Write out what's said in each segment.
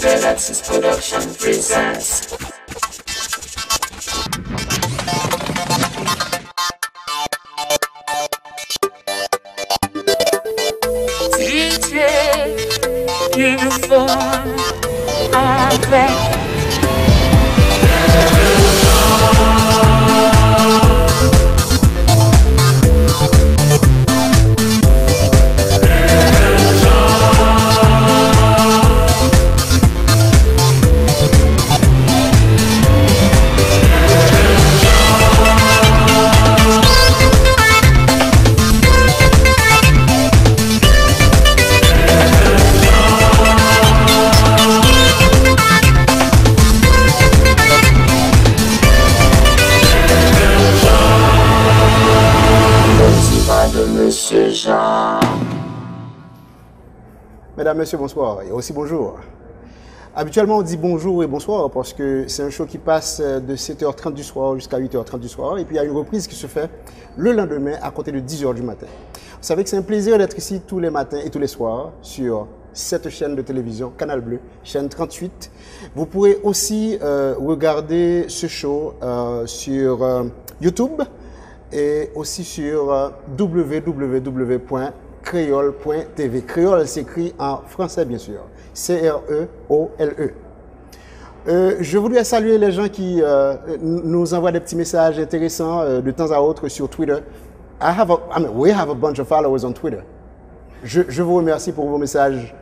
Galaxis Production presents. DJ Uniform Avec. Monsieur Jean. Mesdames, Messieurs, bonsoir et aussi bonjour. Habituellement, on dit bonjour et bonsoir parce que c'est un show qui passe de 7h30 du soir jusqu'à 8h30 du soir et puis il y a une reprise qui se fait le lendemain à compter de 10h du matin. Vous savez que c'est un plaisir d'être ici tous les matins et tous les soirs sur cette chaîne de télévision, Canal Bleu, chaîne 38. Vous pourrez aussi regarder ce show sur YouTube et aussi sur www.creole.tv. Creole s'écrit en français, bien sûr. C-R-E-O-L-E. Je voudrais saluer les gens qui nous envoient des petits messages intéressants de temps à autre sur Twitter. We have a bunch of followers on Twitter. Je vous remercie pour vos messages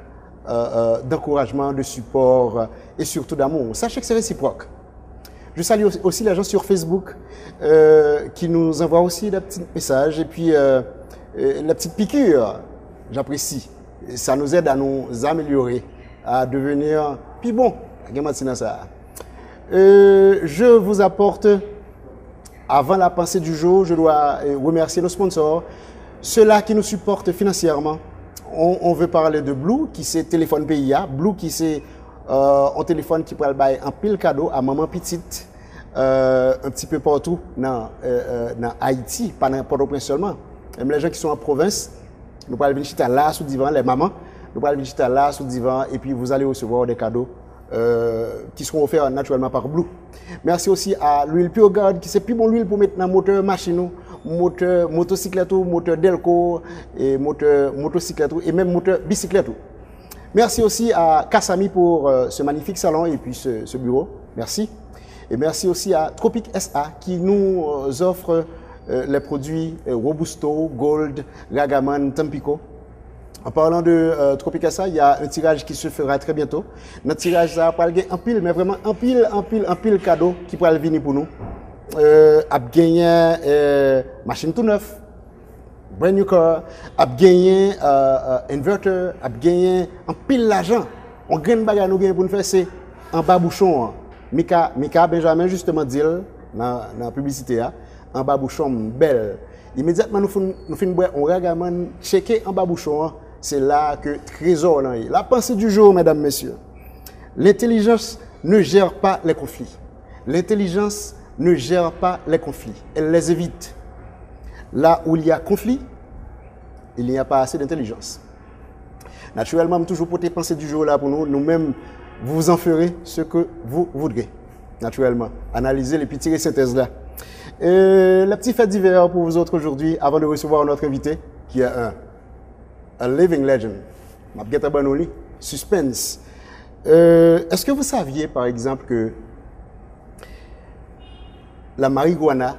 d'encouragement, de support et surtout d'amour. Sachez que c'est réciproque. Je salue aussi les gens sur Facebook qui nous envoient aussi des petits messages et puis la petite piqûre, j'apprécie. Ça nous aide à nous améliorer, à devenir plus bon. Je vous apporte, avant la pensée du jour, je dois remercier nos sponsors, ceux-là qui nous supportent financièrement. On veut parler de Blue, qui c'est téléphone PIA, Blue qui c'est un téléphone qui peut aller en pile cadeau à maman petite, un petit peu partout dans Haïti, pas n'importe où seulement. Même les gens qui sont en province, nous pouvons venir chiter là sous divan, les mamans, nous pouvons venir chiter là sous divan et puis vous allez recevoir des cadeaux qui seront offerts naturellement par Blue. Merci aussi à l'huile PureGuard qui c'est plus bon l'huile pour mettre dans moteur machine, moteur motocyclette, moteur Delco et moteur motocyclette et même moteur bicyclette. Merci aussi à Kassami pour ce magnifique salon et puis ce bureau. Merci. Et merci aussi à Tropic SA qui nous offre les produits Robusto, Gold, Ragaman, Tampico. En parlant de Tropic SA, il y a un tirage qui se fera très bientôt. Notre tirage, ça va pas un pile, mais vraiment un pile cadeau qui pourra venir pour nous. A gagné machine tout neuf, brand new car, a gagné inverter, a gagné un pile l'argent. On gagne bagage nous gagne pour nous faire c'est en bas bouchon. Mika Benjamin justement dit dans la publicité en bas bouchon belle. Immédiatement nous fin boire on regarde checker en bas bouchon, c'est là que trésor là. La pensée du jour mesdames messieurs. L'intelligence ne gère pas les conflits. L'intelligence ne gère pas les conflits, elle les évite. Là où il y a conflit, il n'y a pas assez d'intelligence. Naturellement, toujours pour tes pensées du jour là pour nous, nous-mêmes, vous en ferez ce que vous voudrez. Naturellement, analysez les petites synthèses là. La petite fête d'hiver pour vous autres aujourd'hui, avant de recevoir notre invité, qui est un living legend. Mabgeta Banoli, suspense. Est-ce que vous saviez, par exemple, que la marijuana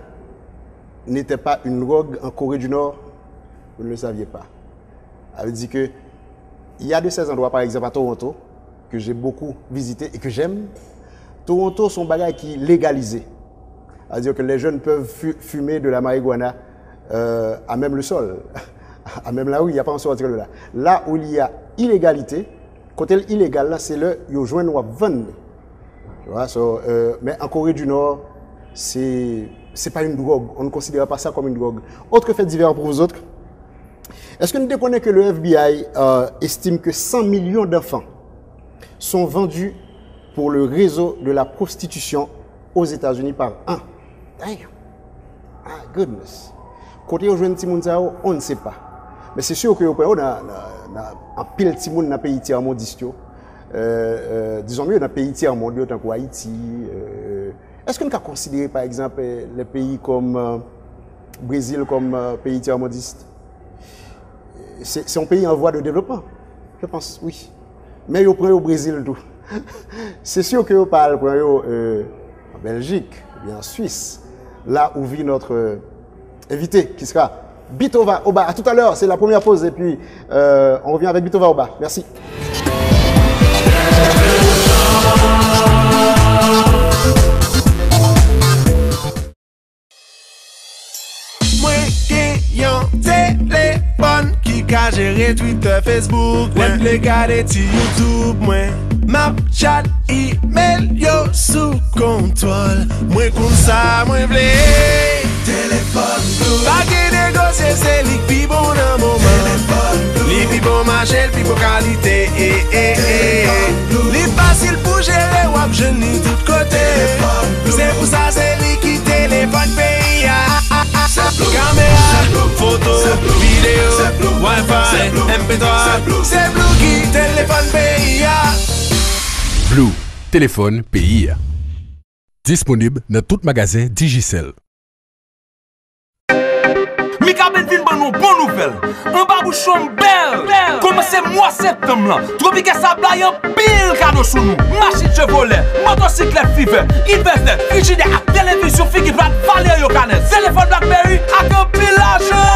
n'était pas une drogue en Corée du Nord? Vous ne le saviez pas. Ça veut dire que il y a de ces endroits, par exemple à Toronto, que j'ai beaucoup visité et que j'aime. Toronto, son bagage qui est légalisé. C'est-à-dire que les jeunes peuvent fumer de la marijuana à même le sol, à même là où il n'y a pas en sortir de là. Là où il y a illégalité, côté illégal, là, c'est le ils joignent ou vendre. Mais en Corée du Nord, c'est pas une drogue. On ne considère pas ça comme une drogue. Autre fait divers pour vous autres. Est-ce que nous déconnez que le FBI estime que 100 millions d'enfants sont vendus pour le réseau de la prostitution aux États-Unis par an? Damn. Ah, goodness. Côté aux jeunes Timoun, on ne sait pas. Mais c'est sûr que on a un pile Timoun dans le pays tiers-mondiste. disons mieux, dans les pays tiers mondiaux, tant qu'Haïti. Est-ce qu'on peut considérer, par exemple, les pays comme Brésil comme pays tiers-mondiste? C'est un pays en voie de développement, je pense, oui. Mais vous prenez au Brésil tout. C'est sûr que vous parlez en Belgique, bien en Suisse, là où vit notre invité, qui sera Bitova Oba. À tout à l'heure, c'est la première pause et puis on revient avec Bitova Oba. Merci. Téléphone qui a géré Twitter, Facebook, même les gars de YouTube, moi. Map, chat, email, yo sous contrôle. Moi comme ça, moi vle. Téléphone blue. Pas que négocier, c'est les plus bon dans moment. Téléphone blue. Les plus bon marché, les plus bon qualité. Les facile pour gérer, wap je n'ai tout côté. C'est pour ça, c'est les qui téléphone pays. Caméra, photo, vidéo, Wi-Fi, MP3, c'est Blue qui téléphone pays. Blue, téléphone pays. Disponible dans tout magasin Digicel. Mika ben vin ban nou bon nouvel. Un babouchon bel. Commence mois septembre là. Tropique Sabla yon pile cadeau sous nous. Machine Chevrolet, motocyclette Fever, inverter, frigidaire, télévision figi plat valer yo canette. Téléphone BlackBerry ak un pile l'argent.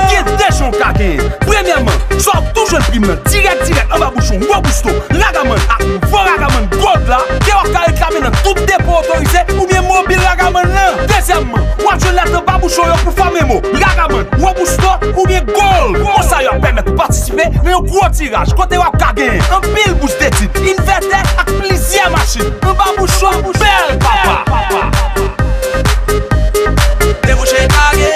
Qui déchon kake. Premièrement, soit toujours prime direct en babouchon, Robusto, Ragaman ak nouveau Ragaman Gold là. Qui va ka réclamer dans tout dépôt autorisé ou bien mobile Ragaman là. Deuxièmement, ou je laisse le babouchon pour faire mémo. Ragaman, Robusto ou bien Gold. Pour ça, il permet de participer dans un gros tirage. Côté wap ka gagner un pile boost de titre, inverter avec plusieurs machines. Un babouchon bel papa. Débouché kage,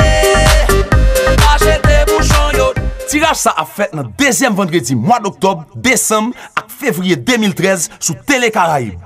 achete bouchon yo. Tirage ça a fait dans deuxième vendredi mois d'octobre, décembre et février 2013 sous Télé Caraïbes.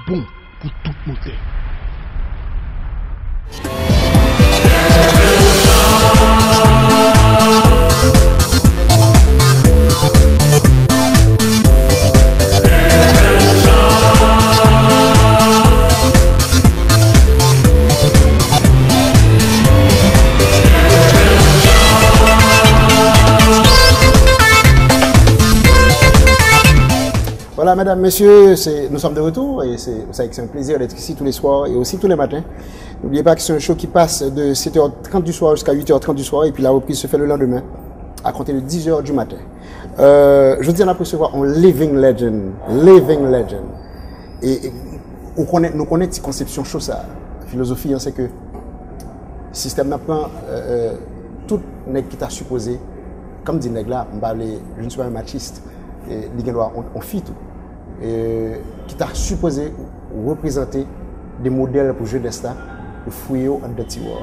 Bon pour tout monter. Voilà, mesdames, messieurs, nous sommes de retour et c'est un plaisir d'être ici tous les soirs et aussi tous les matins. N'oubliez pas que c'est un show qui passe de 7h30 du soir jusqu'à 8h30 du soir et puis la reprise se fait le lendemain à compter de 10h du matin. Je tiens à recevoir un living legend. Et nous connaissons cette conception chose, ça. La philosophie, c'est que le système n'apprend tout nèg qui t'a supposé, comme dit nèg là, je ne suis pas un machiste, on fit tout. Qui t'a supposé représenter des modèles pour jeu d'esta, de fouiller en de tiroir.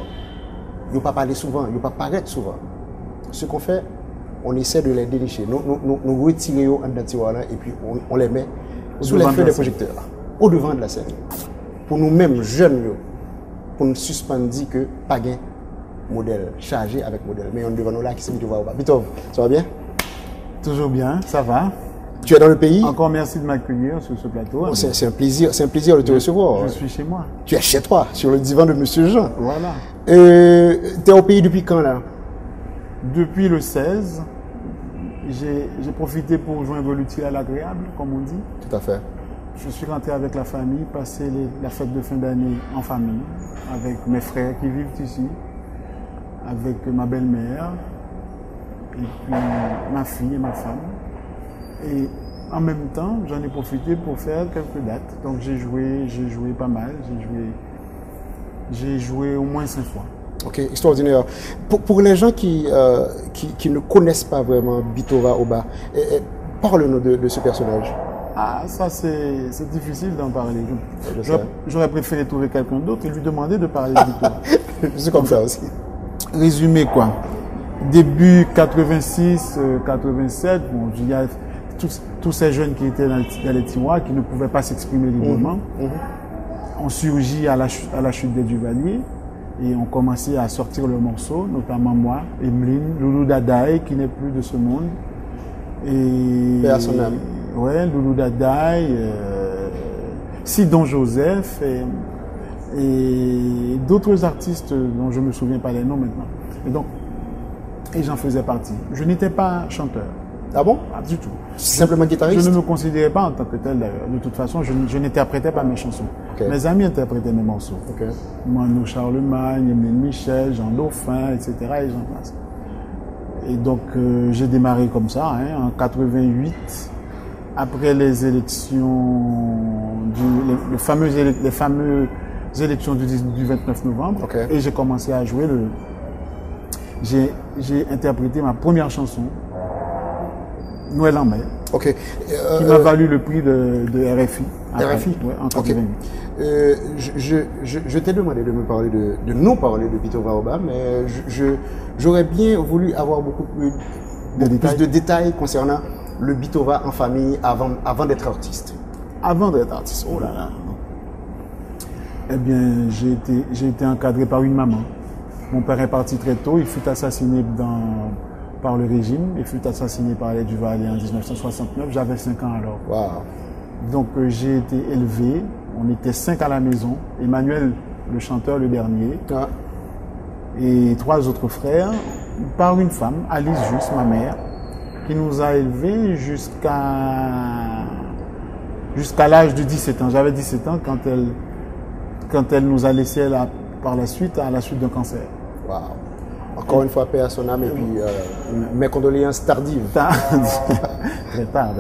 Ils ne pas parler souvent, ils ne pas paraître souvent. Ce qu'on fait, on essaie de les dénicher. Nous retirons en de tiroir et puis on les met sous les feux des projecteurs, au devant de la scène. Pour nous-mêmes, jeunes, pour nous suspendre que pas gain modèle, chargé avec modèle. Mais on devant nous là qui s'est mis devant. Bitov, ça va bien? Toujours bien, ça va. Tu es dans le pays. Encore merci de m'accueillir sur ce plateau. Oh, c'est un plaisir de te recevoir. Je suis chez moi. Tu es chez toi, sur le divan de Monsieur Jean. Voilà. Tu es au pays depuis quand là? Depuis le 16. J'ai profité pour joindre l'utile à l'agréable, comme on dit. Tout à fait. je suis rentré avec la famille, passer la fête de fin d'année en famille, avec mes frères qui vivent ici, avec ma belle-mère, et puis ma fille et ma femme. Et en même temps, j'en ai profité pour faire quelques dates. Donc j'ai joué pas mal, j'ai joué au moins 5 fois. Ok, extraordinaire. Pour les gens qui ne connaissent pas vraiment Bitova Oba, parle-nous de ce personnage. Ah, ça c'est difficile d'en parler. J'aurais préféré trouver quelqu'un d'autre et lui demander de parler de Bitova. C'est comme ça aussi. Résumé quoi. Début 86, 87, bon, il y a tous ces jeunes qui étaient dans les tiroirs, qui ne pouvaient pas s'exprimer librement, ont surgi à la chute des Duvaliers et ont commencé à sortir leurs morceaux, notamment moi, Emeline, Loulou Dadaï, qui n'est plus de ce monde. Et Paix à son âme. Ouais, Loulou Dadaï, Sidon Joseph et d'autres artistes dont je ne me souviens pas les noms maintenant. Et j'en faisais partie. Je n'étais pas chanteur. Ah bon? Pas du tout. Simplement guitariste? Je ne me considérais pas en tant que tel d'ailleurs. De toute façon, je n'interprétais pas mes chansons. Okay. Mes amis interprétaient mes morceaux. Okay. Mano Charlemagne, Emeline Michel, Jean Dauphin, etc. Et j'en passe. Et donc, j'ai démarré comme ça, en 88, après les élections, les fameuses élections du 29 novembre. Okay. Et j'ai commencé à jouer j'ai interprété ma première chanson, Noël en mer, okay. Qui m'a valu le prix de RFI. RFI, ouais, en 88. Okay. Je t'ai demandé de nous parler de Bitova Oba, mais j'aurais bien voulu avoir beaucoup plus de détails concernant le Bitova en famille avant d'être artiste. Avant d'être artiste, oh là là. Eh bien, j'ai été encadré par une maman. Mon père est parti très tôt, il fut assassiné par le régime, il fut assassiné par les Duvaliers en 1969, j'avais 5 ans alors. Wow. Donc j'ai été élevé, on était 5 à la maison, Emmanuel, le chanteur, le dernier, et 3 autres frères, par une femme, Alice Juste, ma mère, qui nous a élevés jusqu'à l'âge de 17 ans. J'avais 17 ans quand elle nous a laissés par la suite, à la suite d'un cancer. Wow. Encore une fois, paix à son âme et puis mes condoléances tardives. Très tard,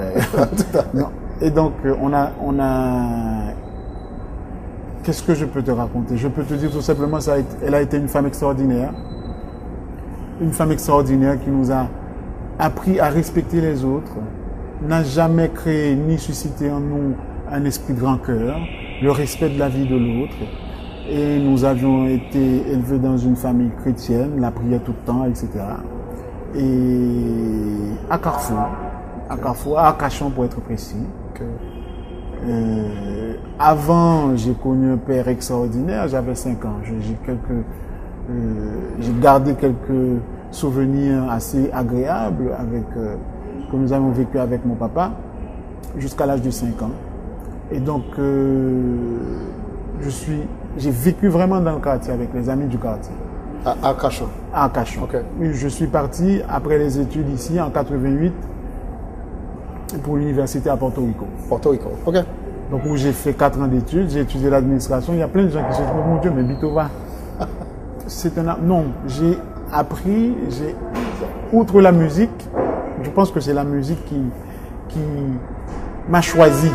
non. Et donc, on a... Qu'est-ce que je peux te raconter? Je peux te dire tout simplement, elle a été une femme extraordinaire. Une femme extraordinaire qui nous a appris à respecter les autres, n'a jamais créé ni suscité en nous un esprit de rancœur, le respect de la vie de l'autre. Et nous avions été élevés dans une famille chrétienne, la prière tout le temps, etc. Et à Carrefour, à Cachon pour être précis. Avant, j'ai connu un père extraordinaire, j'avais 5 ans. J'ai gardé quelques souvenirs assez agréables que nous avons vécu avec mon papa jusqu'à l'âge de 5 ans. Et donc, j'ai vécu vraiment dans le quartier avec les amis du quartier. À Cachon? À Cachon. Okay. Je suis parti après les études ici en 88 pour l'université à Porto Rico. Porto Rico, ok. Donc où j'ai fait 4 ans d'études, j'ai étudié l'administration. Il y a plein de gens qui se disent, oh mon Dieu, mais Bitova, non, j'ai appris, outre la musique, je pense que c'est la musique qui m'a choisi.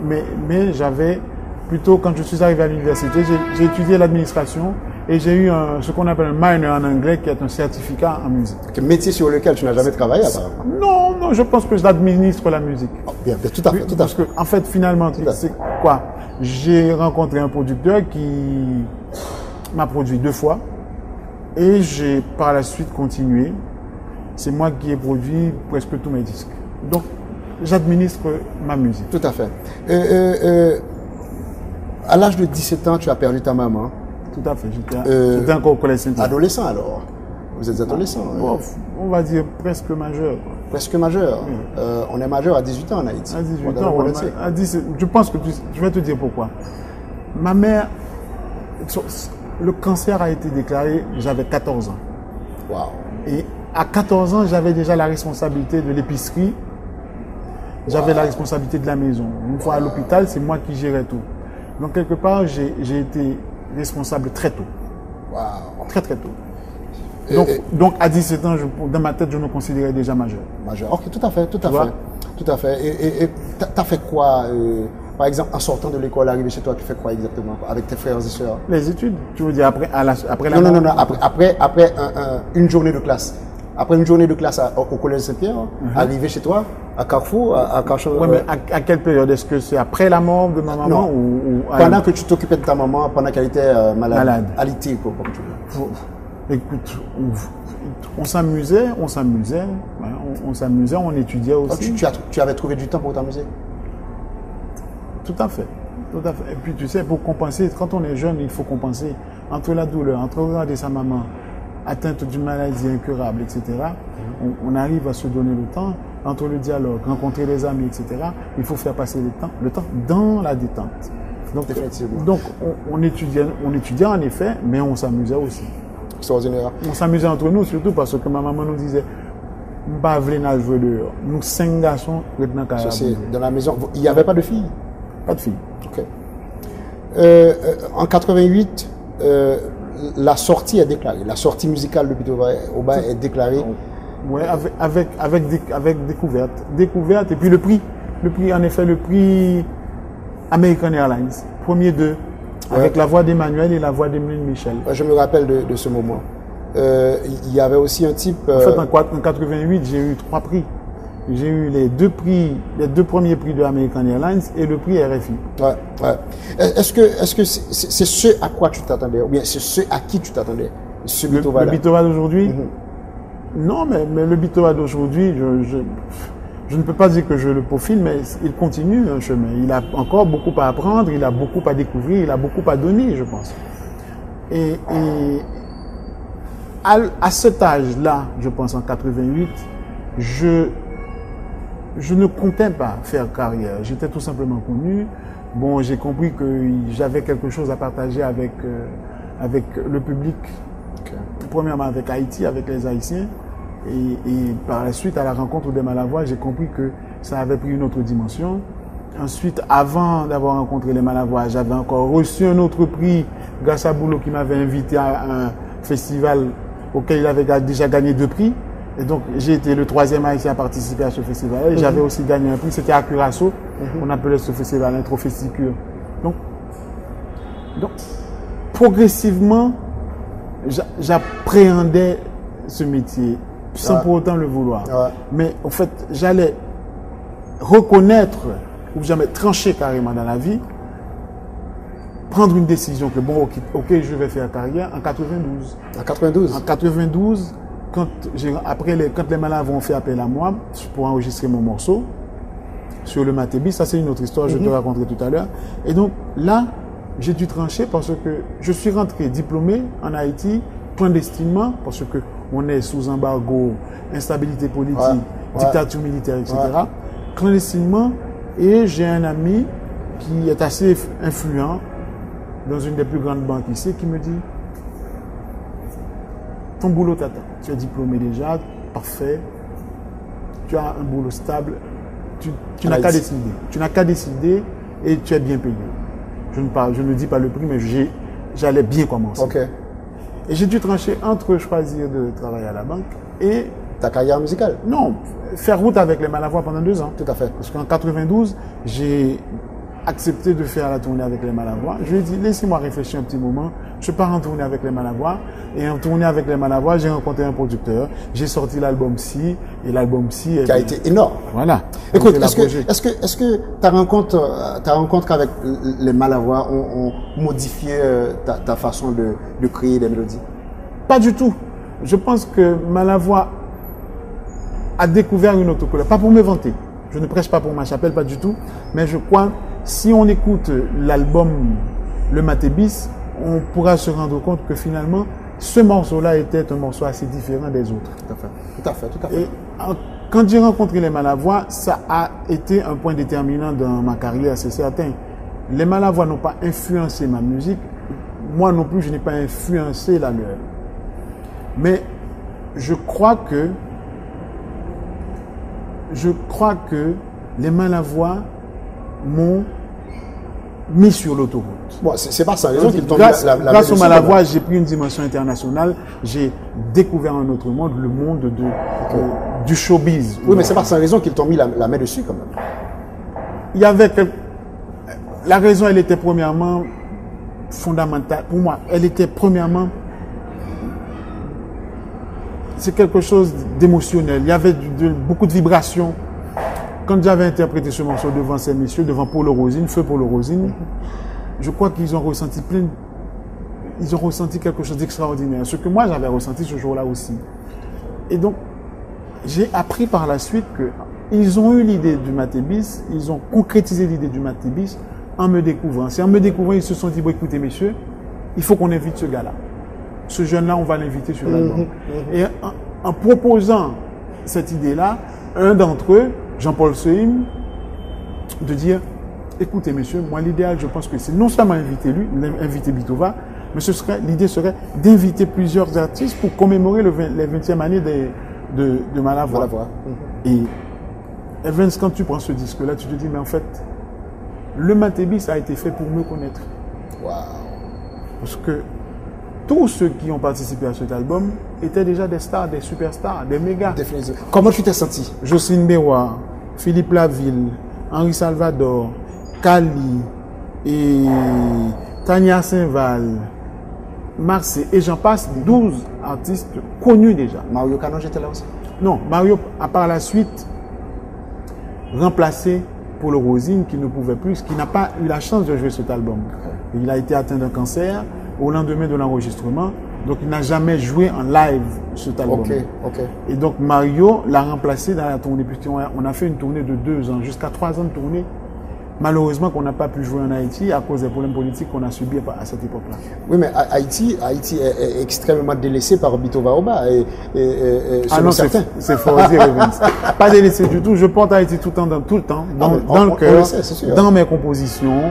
Mais j'avais plutôt, quand je suis arrivé à l'université, j'ai étudié l'administration et j'ai eu ce qu'on appelle un minor en anglais, qui est un certificat en musique. Un métier sur lequel tu n'as jamais travaillé apparemment? Non, je pense que j'administre la musique. Oh, bien, tout à fait. Parce que, en fait, finalement, c'est quoi? J'ai rencontré un producteur qui m'a produit 2 fois et j'ai par la suite continué. C'est moi qui ai produit presque tous mes disques. Donc, j'administre ma musique. Tout à fait. À l'âge de 17 ans, tu as perdu ta maman. Tout à fait. J'étais encore au collège Saint-Hilaire. Adolescent alors? Vous êtes adolescent? Bon, on va dire presque majeur. Presque majeur? Oui. On est majeur à 18 ans en Haïti. À 18 ans, à 17, je pense que je vais te dire pourquoi. Ma mère, le cancer a été déclaré, j'avais 14 ans. Wow. Et à 14 ans, j'avais déjà la responsabilité de l'épicerie J'avais la responsabilité de la maison. Une fois à l'hôpital, c'est moi qui gérais tout. Donc, quelque part, j'ai été responsable très tôt. Wow. Très, très tôt. Donc, à 17 ans, dans ma tête, je me considérais déjà majeur. Majeur. Ok, tout à fait. Tout à fait. Et t'as fait quoi, par exemple, en sortant de l'école, arrivé chez toi, tu fais quoi exactement avec tes frères et sœurs? Les études, tu veux dire après la Non, après une journée de classe. Après une journée de classe au collège Saint-Pierre, arrivé chez toi, à Carrefour, à Carrefour. Oui, mais à quelle période? Est-ce que c'est après la mort de ma maman ou pendant que tu t'occupais de ta maman, pendant qu'elle était malade? Alité, comme tu veux. Écoute, on s'amusait, on étudiait aussi. Tu avais trouvé du temps pour t'amuser? Tout à fait. Et puis tu sais, pour compenser, quand on est jeune, il faut compenser entre la douleur, entre regarder sa maman atteinte d'une maladie incurable, etc. On arrive à se donner le temps entre le dialogue, rencontrer les amis, etc. Il faut faire passer le temps dans la détente. Donc on étudiait en effet, mais on s'amusait aussi. Extraordinaire. On s'amusait entre nous, surtout parce que ma maman nous disait nous 5 garçons, dans la maison, il n'y avait pas de filles? Pas de filles. Ok. En 88, la sortie est déclarée. La sortie musicale de Bito Oba est déclarée. Oui, avec découverte. Découverte et puis le prix, en effet, le prix American Airlines. Premier 2. Avec la voix d'Emmanuel et la voix d'Emeline Michel. Je me rappelle de ce moment. Il y avait aussi un type... En fait, en 88, j'ai eu 3 prix. J'ai eu les 2 premiers prix de American Airlines et le prix RFI. Ouais. Est-ce que c'est ce à quoi tu t'attendais, ou bien c'est ce à qui tu t'attendais, ce Bitova? Le Bitova d'aujourd'hui? Non, mais le Bitova d'aujourd'hui, je ne peux pas dire que je le peaufine, mais il continue un chemin. Il a encore beaucoup à apprendre, il a beaucoup à découvrir, il a beaucoup à donner, je pense. Et à cet âge-là, je pense en 88, je ne comptais pas faire carrière. J'étais tout simplement connu. Bon, j'ai compris que j'avais quelque chose à partager avec le public. Premièrement avec Haïti, avec les Haïtiens. Et par la suite, à la rencontre des Malavois, j'ai compris que ça avait pris une autre dimension. Ensuite, avant d'avoir rencontré les Malavois, j'avais encore reçu un autre prix grâce à Boulot qui m'avait invité à un festival auquel il avait déjà gagné 2 prix. Et donc, j'ai été le 3e Haïtien à participer à ce festival. Et j'avais aussi gagné un prix, c'était à Curaçao. On appelait ce festival un trophée Sicure. Donc, progressivement, j'appréhendais ce métier sans pour autant le vouloir. Mais en fait, j'allais reconnaître ou jamais trancher carrément dans la vie, prendre une décision que bon, ok, je vais faire carrière en 92. En 92? En 92, quand les Malavois ont fait appel à moi pour enregistrer mon morceau sur le Matébi, ça c'est une autre histoire, je te raconterai tout à l'heure. Et donc là, j'ai dû trancher parce que je suis rentré diplômé en Haïti clandestinement parce que on est sous embargo, instabilité politique, dictature militaire, etc. Clandestinement, et j'ai un ami qui est assez influent dans une des plus grandes banques ici qui me dit: ton boulot t'attend, tu es diplômé déjà, parfait, tu as un boulot stable, tu n'as qu'à décider. Tu n'as qu'à décider et tu es bien payé. Je ne dis pas le prix, mais j'allais bien commencer. Okay. Et j'ai dû trancher entre choisir de travailler à la banque et... Ta carrière musicale? Non, faire route avec les Malavois pendant 2 ans. Tout à fait. Parce qu'en 92, j'ai accepté de faire la tournée avec les Malavois. Je lui ai dit, laissez-moi réfléchir un petit moment. Je pars en tournée avec les Malavois. Et en tournée avec les Malavois, j'ai rencontré un producteur. J'ai sorti l'album Si. Et l'album Si... Qui a été énorme. Voilà. Écoute, est-ce que ta rencontre avec les Malavois ont modifié ta façon de créer des mélodies? Pas du tout. Je pense que Malavoie a découvert une autre couleur. Pas pour me vanter. Je ne prêche pas pour ma chapelle, pas du tout. Mais je crois, si on écoute l'album Le Matébis, on pourra se rendre compte que finalement, ce morceau-là était un morceau assez différent des autres. Tout à fait. Et quand j'ai rencontré les Malavois, ça a été un point déterminant dans ma carrière, c'est certain. Les Malavois n'ont pas influencé ma musique. Moi non plus, je n'ai pas influencé la leur. Mais je crois que les Malavois m'ont mis sur l'autoroute. Bon, c'est pas sans raison qu'ils t'ont mis Grâce main aux Malavois, j'ai pris une dimension internationale. J'ai découvert un autre monde, le monde du showbiz. Oui, mais c'est pas sans raison qu'ils t'ont mis la main dessus quand même. Il y avait la raison, elle était premièrement fondamentale. Pour moi, elle était premièrement... C'est quelque chose d'émotionnel. Il y avait beaucoup de vibrations. Quand j'avais interprété ce morceau devant ces messieurs, devant Paul Rosine, Feu Paul Rosine, je crois qu'ils ont ressenti ils ont ressenti quelque chose d'extraordinaire. Ce que moi j'avais ressenti ce jour-là aussi. Et donc, j'ai appris par la suite qu'ils ont eu l'idée du Matébis, ils ont concrétisé l'idée du Matébis en me découvrant. C'est en me découvrant, ils se sont dit, bon, écoutez messieurs, il faut qu'on invite ce gars-là. Ce jeune-là, on va l'inviter sur l'album. Et en proposant cette idée-là, un d'entre eux, Jean-Paul Sehim, de dire, écoutez messieurs, moi l'idéal, je pense que c'est non seulement inviter lui, inviter Bitova, mais l'idée serait d'inviter plusieurs artistes pour commémorer les 20e année de Malavoie. Et Evans, quand tu prends ce disque-là, tu te dis, mais en fait, le Matébis a été fait pour me connaître. Wow. Parce que tous ceux qui ont participé à cet album étaient déjà des stars, des superstars, des mégas. Définitivement. Comment tu t'es senti? Jocelyne Bérois, Philippe Laville, Henri Salvador, Kali, et Tania Saint-Val, Marseille, et j'en passe, 12 artistes connus déjà. Mario Canon, j'étais là aussi? Non, Mario a par la suite remplacé Paul Rosine, qui ne pouvait plus, qui n'a pas eu la chance de jouer cet album. Il a été atteint d'un cancer au lendemain de l'enregistrement, donc il n'a jamais joué en live cet album. Et donc Mario l'a remplacé dans la tournée, puisqu'on a fait une tournée de 2 ans, jusqu'à 3 ans de tournée. Malheureusement qu'on n'a pas pu jouer en Haïti à cause des problèmes politiques qu'on a subis à cette époque-là. Oui, mais Haïti est extrêmement délaissé par Bitova Oba. Ah non, c'est faux dire, Evans. Pas délaissé du tout. Je porte Haïti tout le temps, dans le cœur, dans mes compositions.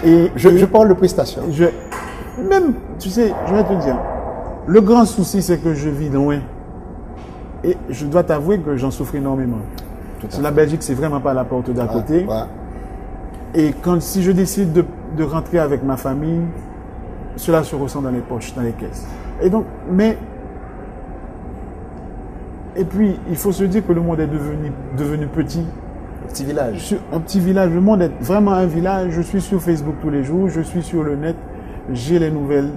Et je parle de prestations. Même, tu sais, je vais te dire, le grand souci, c'est que je vis loin. Et je dois t'avouer que j'en souffre énormément. La Belgique, c'est vraiment pas la porte d'à côté. Ouais. Et si je décide de rentrer avec ma famille, cela se ressent dans les poches, dans les caisses. Et donc, et puis, il faut se dire que le monde est devenu petit. Un petit village. Un petit village. Le monde est vraiment un village. Je suis sur Facebook tous les jours, je suis sur le net, j'ai les nouvelles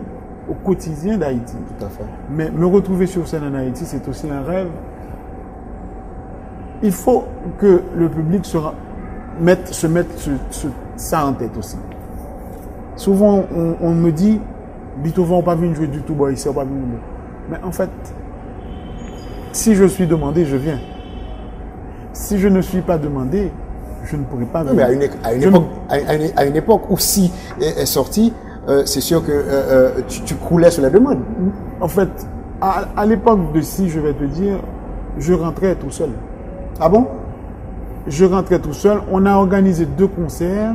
au quotidien d'Haïti. Tout à fait. Mais me retrouver sur scène en Haïti, c'est aussi un rêve. Il faut que le public se mette ça en tête aussi. Souvent, on me dit, Bitova n'a pas venu jouer du tout, bon, ici, on pas venu. Mais en fait, si je suis demandé, je viens. Si je ne suis pas demandé, je ne pourrai pas venir. Mais à une époque où si est sorti, c'est sûr que tu croulais sur la demande. En fait, à l'époque de si, je vais te dire, je rentrais tout seul. Ah bon? Je rentrais tout seul. On a organisé 2 concerts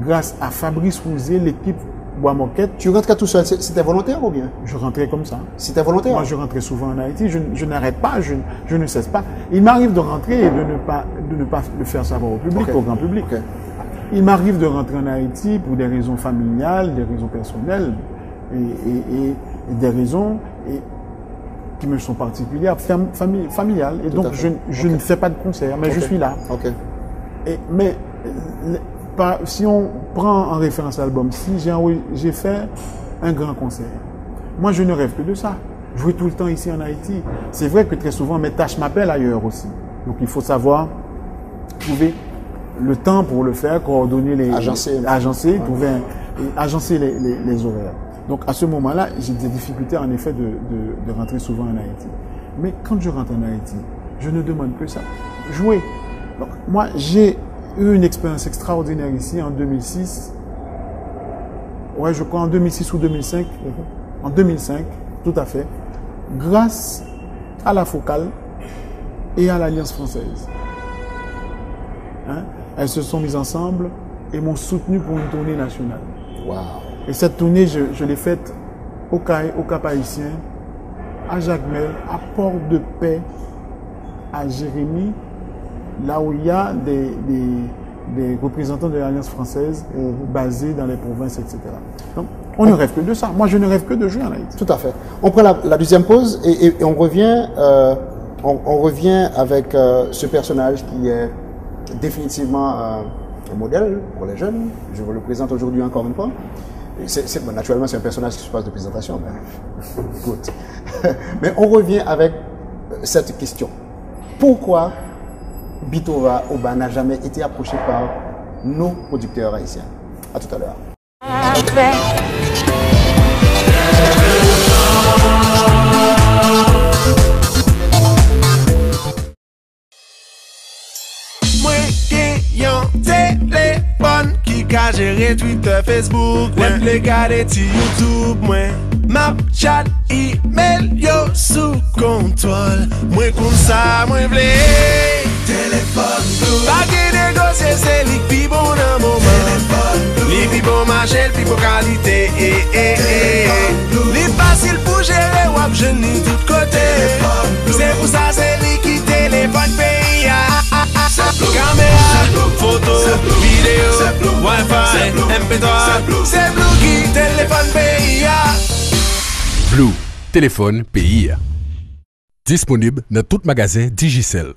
grâce à Fabrice Rouzé, l'équipe Bois Moquette. Tu rentrais tout seul? C'était volontaire ou bien? Je rentrais comme ça. C'était volontaire? Moi, je rentrais souvent en Haïti. Je n'arrête pas, je ne cesse pas. Il m'arrive de rentrer et de ne pas le faire savoir au public, au grand public. Il m'arrive de rentrer en Haïti pour des raisons familiales, des raisons personnelles et des raisons qui me sont particulières, familiales. Et donc, je ne fais pas de concert, mais je suis là. Mais si on prend en référence l'album, si j'ai fait un grand concert, moi, je ne rêve que de ça. Jouer tout le temps ici en Haïti. C'est vrai que très souvent, mes tâches m'appellent ailleurs aussi. Donc, il faut savoir trouver le temps pour le faire, coordonner agencer, trouver agencer les horaires. Donc à ce moment-là, j'ai des difficultés en effet de rentrer souvent en Haïti. Mais quand je rentre en Haïti, je ne demande que ça, jouer. Donc, moi, j'ai eu une expérience extraordinaire ici en 2006. Ouais, je crois en 2006 ou 2005. En 2005, tout à fait. Grâce à la Focale et à l'Alliance française. Elles se sont mises ensemble et m'ont soutenu pour une tournée nationale. Wow. Et cette tournée, je l'ai faite au Cap-Haïtien, à Jacmel, à Port-de-Paix, à Jérémie, là où il y a des représentants de l'Alliance française basés dans les provinces, etc. Donc, on ne rêve que de ça. Moi, je ne rêve que de jouer en Haïti. Tout à fait. On prend la deuxième pause et on revient, on revient avec ce personnage qui est définitivement un modèle pour les jeunes. Je vous le présente aujourd'hui encore une fois. Naturellement, c'est un personnage qui se passe de présentation. Mais, écoute. Mais on revient avec cette question. Pourquoi Bitova Oba n'a jamais été approché par nos producteurs haïtiens? À tout à l'heure. Moi qui yon téléphone qui ka gérer Twitter, Facebook, même les garder ti YouTube, moi map chat, email yo sous contrôle. Moi comme ça, moi vle téléphone blue. Pas que négocier c'est li pi bon dans moment. Li pi bon marché, li pi bon qualité. Li facile pour gérer ou ap jeune ni tout côté. C'est pour ça c'est li qui téléphone pays. Caméra, photo, vidéo, Wi-Fi, MP3, c'est Blue qui téléphone pays. Blue, téléphone PIA. Disponible dans tout magasin Digicel.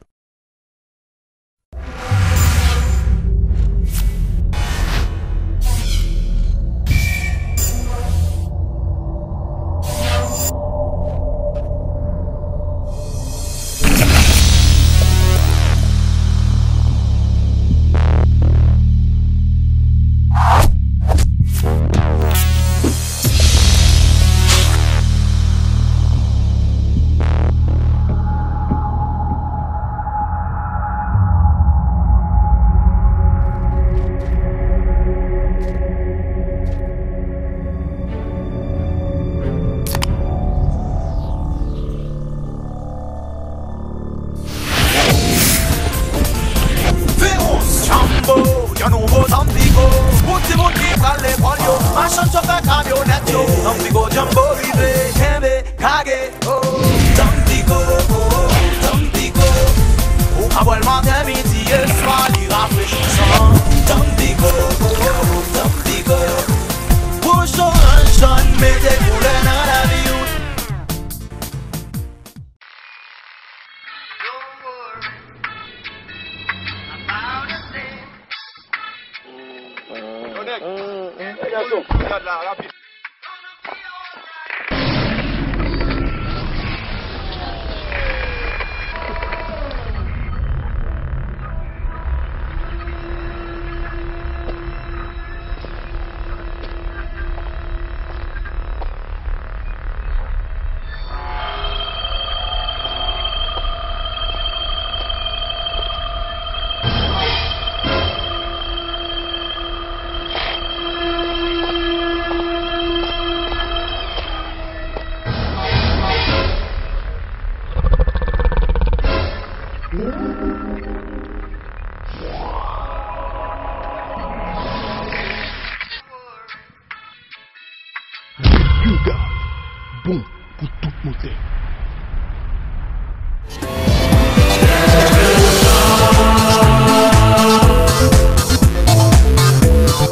Bon pour tout monter.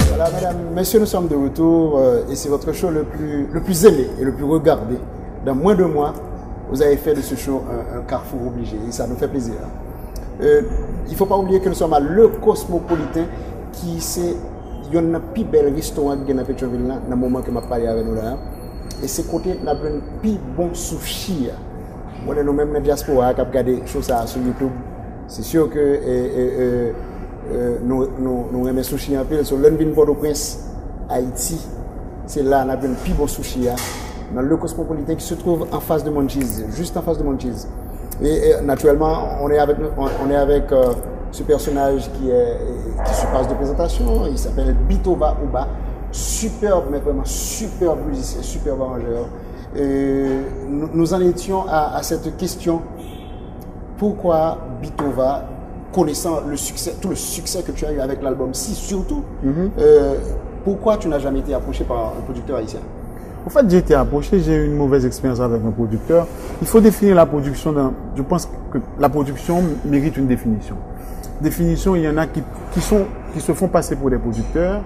Voilà, mesdames, messieurs, nous sommes de retour et c'est votre show le plus aimé et le plus regardé. Dans moins de mois, vous avez fait de ce show un carrefour obligé et ça nous fait plaisir. Il ne faut pas oublier que nous sommes à Le Cosmopolitain qui c'est un plus bel restaurant qui est dans Pétionville dans le moment que je parlé avec nous là. Et c'est côté nous avons un plus bon sushi. On est nous-mêmes dans la diaspora qui a regardé des choses sur YouTube. C'est sûr que nous aimons sushi un peu sur l'Unvin Port-au-Prince, Haïti. C'est là nous avons un plus bon sushi dans Le Cosmopolitain qui se trouve en face de Moncheese, juste en face de Moncheese. Et naturellement, on est avec ce personnage qui se passe de présentation. Il s'appelle Bitova Oba. Superbe, mais vraiment superbe musicien, superbe arrangeur. Nous en étions à cette question. Pourquoi Bitova, connaissant le succès, tout le succès que tu as eu avec l'album 6 surtout, pourquoi tu n'as jamais été approché par un producteur haïtien? En fait, j'ai été approché, j'ai eu une mauvaise expérience avec un producteur. Il faut définir la production. Je pense que la production mérite une définition. définition, il y en a qui se font passer pour des producteurs.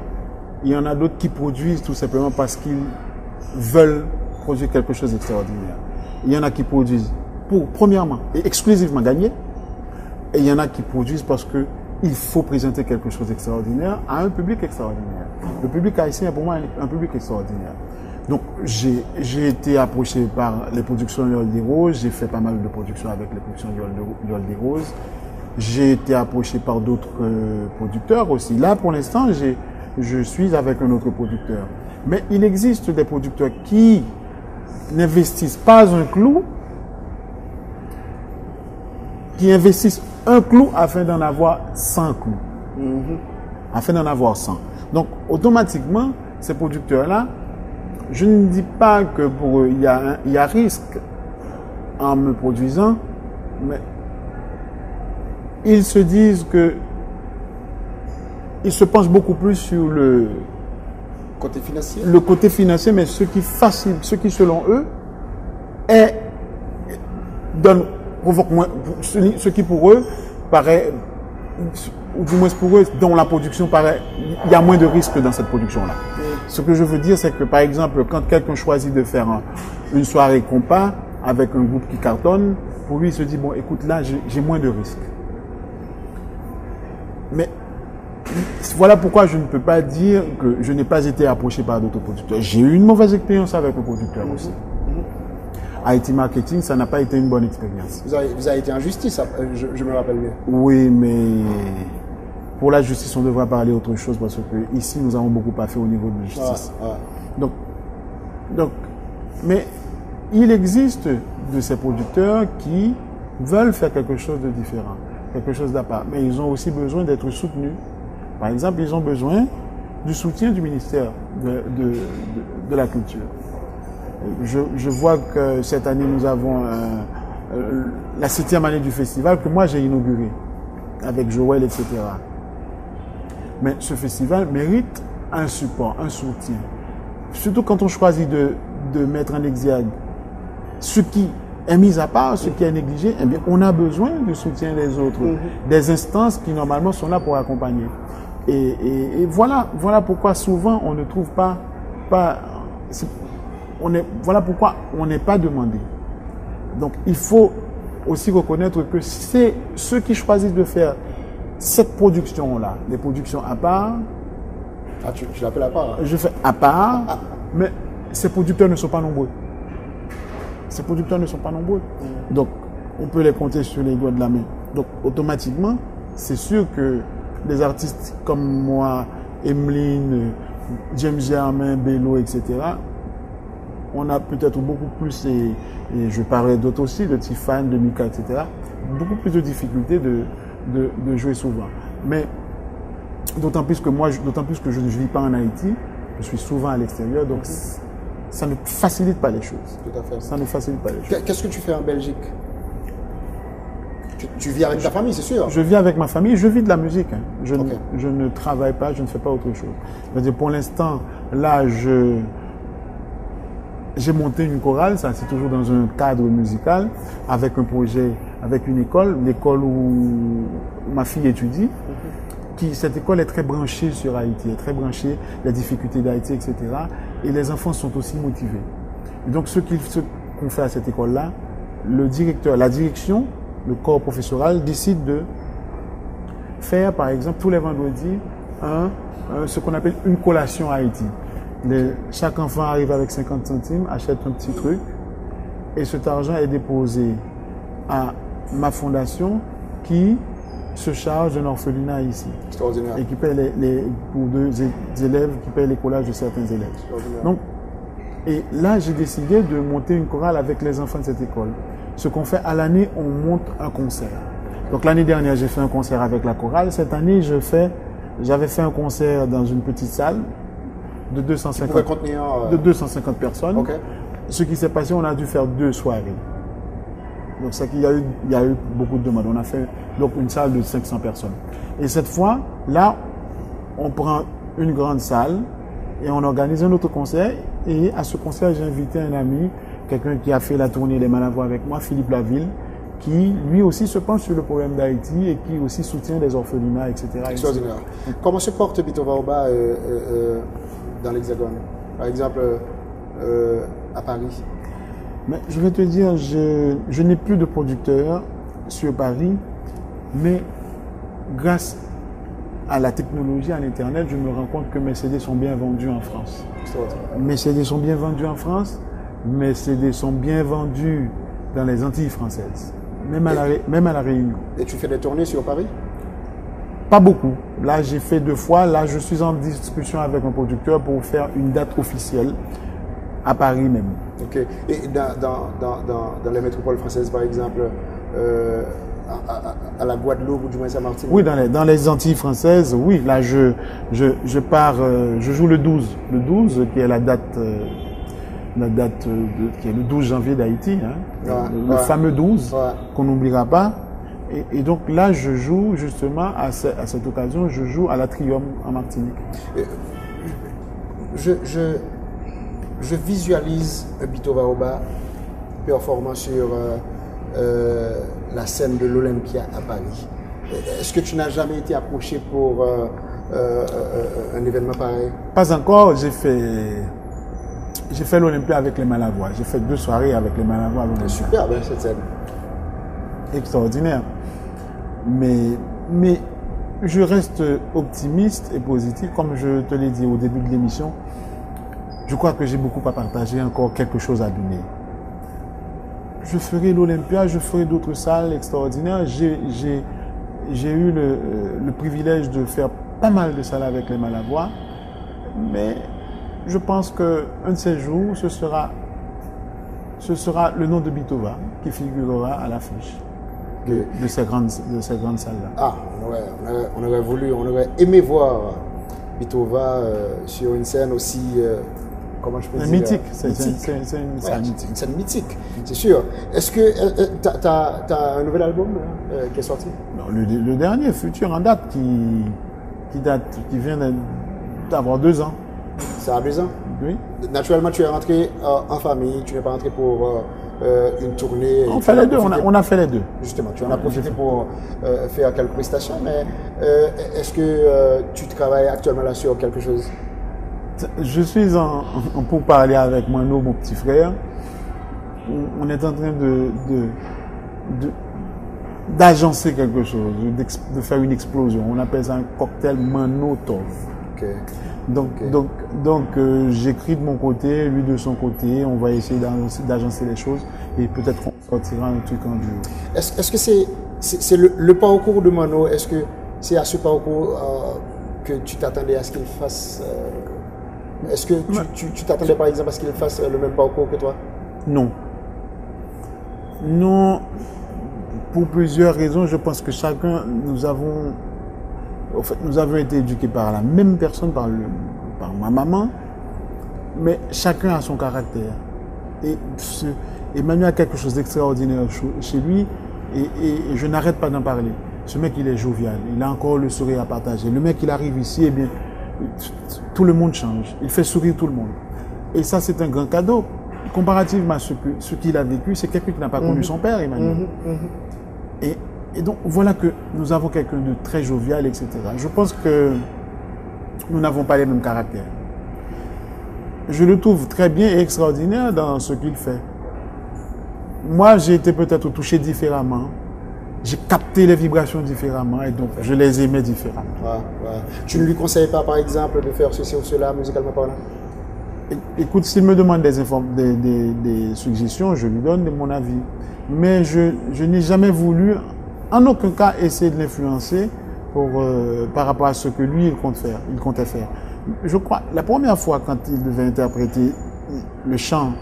Il y en a d'autres qui produisent tout simplement parce qu'ils veulent produire quelque chose d'extraordinaire. Il y en a qui produisent pour, premièrement, et exclusivement gagner. Et il y en a qui produisent parce que il faut présenter quelque chose d'extraordinaire à un public extraordinaire. Le public haïtien est pour moi un public extraordinaire. Donc, j'ai été approché par les productions Yol des Roses. J'ai fait pas mal de productions avec les productions Yol des Roses. J'ai été approché par d'autres producteurs aussi. Là, pour l'instant, je suis avec un autre producteur. Mais il existe des producteurs qui n'investissent pas un clou, qui investissent un clou afin d'en avoir 100 clous. Afin d'en avoir 100. Donc, automatiquement, ces producteurs-là, je ne dis pas que pour eux, il y a risque en me produisant, mais ils se disent que ils se penchent beaucoup plus sur le Côté financier. Le côté financier, mais ce qui selon eux provoque moins, ce qui pour eux paraît, ou du moins pour eux, dont la production paraît, il y a moins de risques dans cette production-là. Ce que je veux dire, c'est que par exemple, quand quelqu'un choisit de faire une soirée compas avec un groupe qui cartonne, pour lui, il se dit, bon, écoute, là, j'ai moins de risques. Mais voilà pourquoi je ne peux pas dire que je n'ai pas été approché par d'autres producteurs. J'ai eu une mauvaise expérience avec un producteur aussi. Haïti Marketing, ça n'a pas été une bonne expérience. Vous avez été en justice, je me rappelle bien. Oui, mais pour la justice, on devrait parler autre chose parce que ici, nous avons beaucoup à faire au niveau de la justice. Donc, mais il existe de ces producteurs qui veulent faire quelque chose de différent, quelque chose d'à part, mais ils ont aussi besoin d'être soutenus. Par exemple, ils ont besoin du soutien du ministère de la Culture. Je vois que cette année, nous avons la 7e année du festival que moi j'ai inauguré avec Joël, etc. Mais ce festival mérite un support, un soutien. Surtout quand on choisit de mettre en exergue ce qui est mis à part, ce qui est négligé, eh bien, on a besoin du soutien des autres, des instances qui normalement sont là pour accompagner. Et voilà pourquoi souvent on ne trouve voilà pourquoi on n'est pas demandé. Donc il faut aussi reconnaître que c'est ceux qui choisissent de faire cette production-là, les productions à part. Ah, tu l'appelles à part? Je fais à part, mais ces producteurs ne sont pas nombreux. Ces producteurs ne sont pas nombreux. Donc on peut les compter sur les doigts de la main. Donc automatiquement, c'est sûr que des artistes comme moi, Emeline, James Germain, Bello, etc., on a peut-être beaucoup plus, et je parlais d'autres aussi, de Tiffany, de Mika, etc., beaucoup plus de difficultés de jouer souvent. Mais d'autant plus que je ne vis pas en Haïti, je suis souvent à l'extérieur, donc ça ne facilite pas les choses. Tout à fait. Ça ne facilite pas les choses. Qu'est-ce que tu fais en Belgique? Tu vis avec ta famille, c'est sûr? Je vis avec ma famille, je vis de la musique. Hein. Je ne travaille pas, je ne fais pas autre chose. C'est-à-dire, pour l'instant, là, j'ai monté une chorale, ça c'est toujours dans un cadre musical, avec un projet, avec une école, l'école où ma fille étudie. Cette école est très branchée sur Haïti, est très branchée, les difficultés d'Haïti, etc. Et les enfants sont aussi motivés. Et donc, ce qu'on fait à cette école-là, le directeur, la direction, le corps professoral décide de faire, par exemple, tous les vendredis, ce qu'on appelle une collation à Haïti. Chaque enfant arrive avec 50 centimes, achète un petit truc, et cet argent est déposé à ma fondation qui se charge d'un orphelinat ici. Extraordinaire. Et qui paie pour 2 élèves, qui paie les collages de certains élèves. Donc, et là, j'ai décidé de monter une chorale avec les enfants de cette école. Ce qu'on fait à l'année, on monte un concert. Donc l'année dernière, j'ai fait un concert avec la chorale. Cette année, j'avais fait un concert dans une petite salle de 250 personnes. Okay. Ce qui s'est passé, on a dû faire 2 soirées. Donc c'est qu'il y a eu beaucoup de demandes. On a fait donc une salle de 500 personnes. Et cette fois, là, on prend une grande salle et on organise un autre concert. Et à ce concert, j'ai invité un ami, quelqu'un qui a fait la tournée des Malavois avec moi, Philippe Laville, qui lui aussi se penche sur le problème d'Haïti et qui aussi soutient les orphelinats, etc. Extraordinaire. Comment se porte Bito Baoba dans l'Hexagone? Par exemple, à Paris? Mais je vais te dire, je n'ai plus de producteur sur Paris, mais grâce à la technologie, à l'Internet, je me rends compte que mes CD sont bien vendus en France. Mes CD sont bien vendus en France, mes CD sont bien vendus dans les Antilles françaises, même à la Réunion. Et tu fais des tournées sur Paris? Pas beaucoup. Là, j'ai fait 2 fois. Là, je suis en discussion avec un producteur pour faire une date officielle à Paris même. Ok. Et dans les métropoles françaises, par exemple, à la Guadeloupe ou du moins à Martinique? Oui, dans les Antilles françaises, oui. Là, je pars, je joue le 12. Le 12, qui est la date qui est le 12 janvier d'Haïti, hein, le fameux 12, qu'on n'oubliera pas. Et donc là, je joue justement, à cette occasion, je joue à l'Atrium en Martinique. Je visualise Bito Baoba performant sur la scène de l'Olympia à Paris. Est-ce que tu n'as jamais été approché pour un événement pareil? Pas encore. J'ai fait l'Olympia avec les Malavois. J'ai fait 2 soirées avec les Malavois à l'Olympia. Super bien cette scène. Extraordinaire. Mais je reste optimiste et positif. Comme je te l'ai dit au début de l'émission, je crois que j'ai beaucoup à partager, encore quelque chose à donner. Je ferai l'Olympia, je ferai d'autres salles extraordinaires. J'ai eu le privilège de faire pas mal de salles avec les Malavois, mais je pense qu'un de ces jours, ce sera le nom de Bitova qui figurera à l'affiche de ces grandes salles-là. Ah, on aurait aimé voir Bitova sur une scène aussi, comment je peux dire? Mythique, c'est une scène mythique. Une scène mythique, c'est sûr. Est-ce que tu as un nouvel album qui est sorti? Non, le dernier, Futur en date, qui vient d'avoir 2 ans. Ça a 2 ans? Oui. Naturellement, tu es rentré en famille, tu n'es pas rentré pour une tournée. On fait les deux, on a fait les deux. Justement, tu en as profité pour faire quelques prestations, mais est-ce que tu travailles actuellement là sur quelque chose? Je suis en pourparlers avec Mano, mon petit frère. On est en train d'agencer quelque chose, de faire une explosion. On appelle ça un cocktail Manotov. Okay. Donc j'écris de mon côté, lui de son côté, on va essayer d'agencer les choses et peut-être qu'on sortira un truc en duo. Est-ce que c'est le parcours de Mano, est-ce que c'est à ce parcours que tu t'attendais à ce qu'il fasse est-ce que tu t'attendais par exemple à ce qu'il fasse le même parcours que toi? Non. Non, pour plusieurs raisons. Je pense que chacun, nous avons été éduqués par la même personne, par ma maman, mais chacun a son caractère. Et Emmanuel a quelque chose d'extraordinaire chez lui, et je n'arrête pas d'en parler. Ce mec, il est jovial, il a encore le sourire à partager. Le mec, il arrive ici, eh bien, tout le monde change. Il fait sourire tout le monde. Et ça, c'est un grand cadeau. Comparativement à ce qu'il a vécu, c'est quelqu'un qui n'a pas connu son père, Emmanuel. Et donc, voilà que nous avons quelqu'un de très jovial, etc. Je pense que nous n'avons pas les mêmes caractères. Je le trouve très bien et extraordinaire dans ce qu'il fait. Moi, j'ai été peut-être touché différemment. J'ai capté les vibrations différemment et donc je les aimais différemment. Tu ne lui conseilles pas, par exemple, de faire ceci ou cela, musicalement parlant? Écoute, s'il me demande des suggestions, je lui donne mon avis. Mais je n'ai jamais voulu, en aucun cas, essayer de l'influencer par rapport à ce que lui, il comptait faire. Je crois, la première fois, quand il devait interpréter le chant,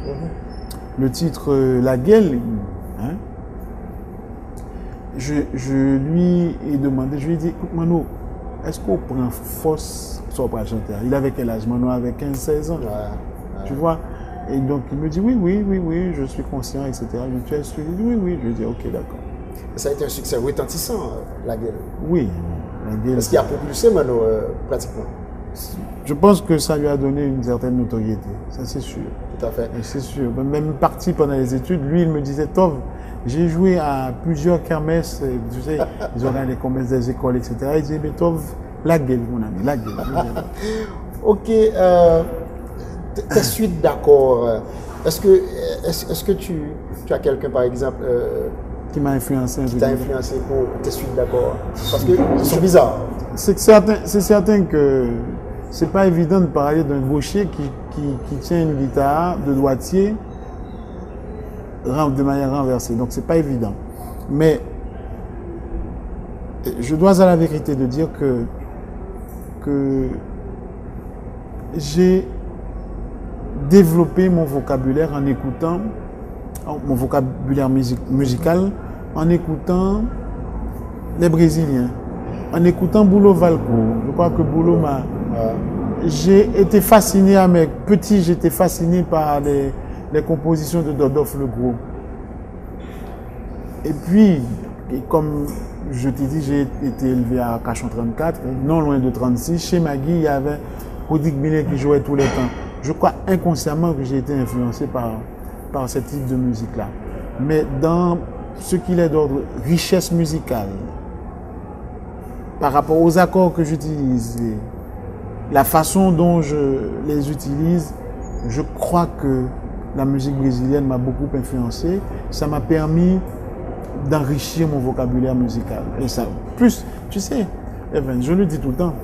le titre La Gueule, hein, je lui ai demandé, je lui ai dit, écoute Mano, est-ce qu'on prend force sur le chanter? Il avait quel âge? Mano avait 15-16 ans. Tu vois? Et donc il me dit oui, je suis conscient, etc. Je lui ai dit oui. Je lui ai dit ok, d'accord. Ça a été un succès retentissant, La Gueule. Oui, La Gueule. Est-ce qu'il a propulsé Mano pratiquement? Je pense que ça lui a donné une certaine notoriété, ça c'est sûr. Tout à fait. C'est sûr. Même parti pendant les études, lui il me disait Tov, J'ai joué à plusieurs kermesses, tu sais, ils organisaient les kermesses des écoles, etc. Ils disaient, Beethoven, la gueule, mon ami, la gueule. Ok, tes suites d'accords, est-ce que tu as quelqu'un, par exemple, Qui m'a influencé un peu. qui t'a influencé pour tes suites d'accords? Parce qu'ils sont bizarres. C'est certain que c'est pas évident de parler d'un gaucher qui tient une guitare de droitier de manière renversée. Donc c'est pas évident. Mais je dois à la vérité de dire que j'ai développé mon vocabulaire en écoutant, mon vocabulaire musical, en écoutant les Brésiliens, en écoutant Boulo Valco. Je crois que Boulo m'a... J'ai été fasciné à mes petits, j'étais fasciné par les compositions de Dodolphe Le Gros. Et puis, comme je t'ai dit, j'ai été élevé à Cachon 34, non loin de 36. Chez Magui, il y avait Rudy Millet qui jouait tous les temps. Je crois inconsciemment que j'ai été influencé par ce type de musique-là. Mais dans ce qu'il est d'ordre richesse musicale, par rapport aux accords que j'utilise, la façon dont je les utilise, je crois que la musique brésilienne m'a beaucoup influencé. Ça m'a permis d'enrichir mon vocabulaire musical. Et ça, plus, tu sais, Evan, je le dis tout le temps,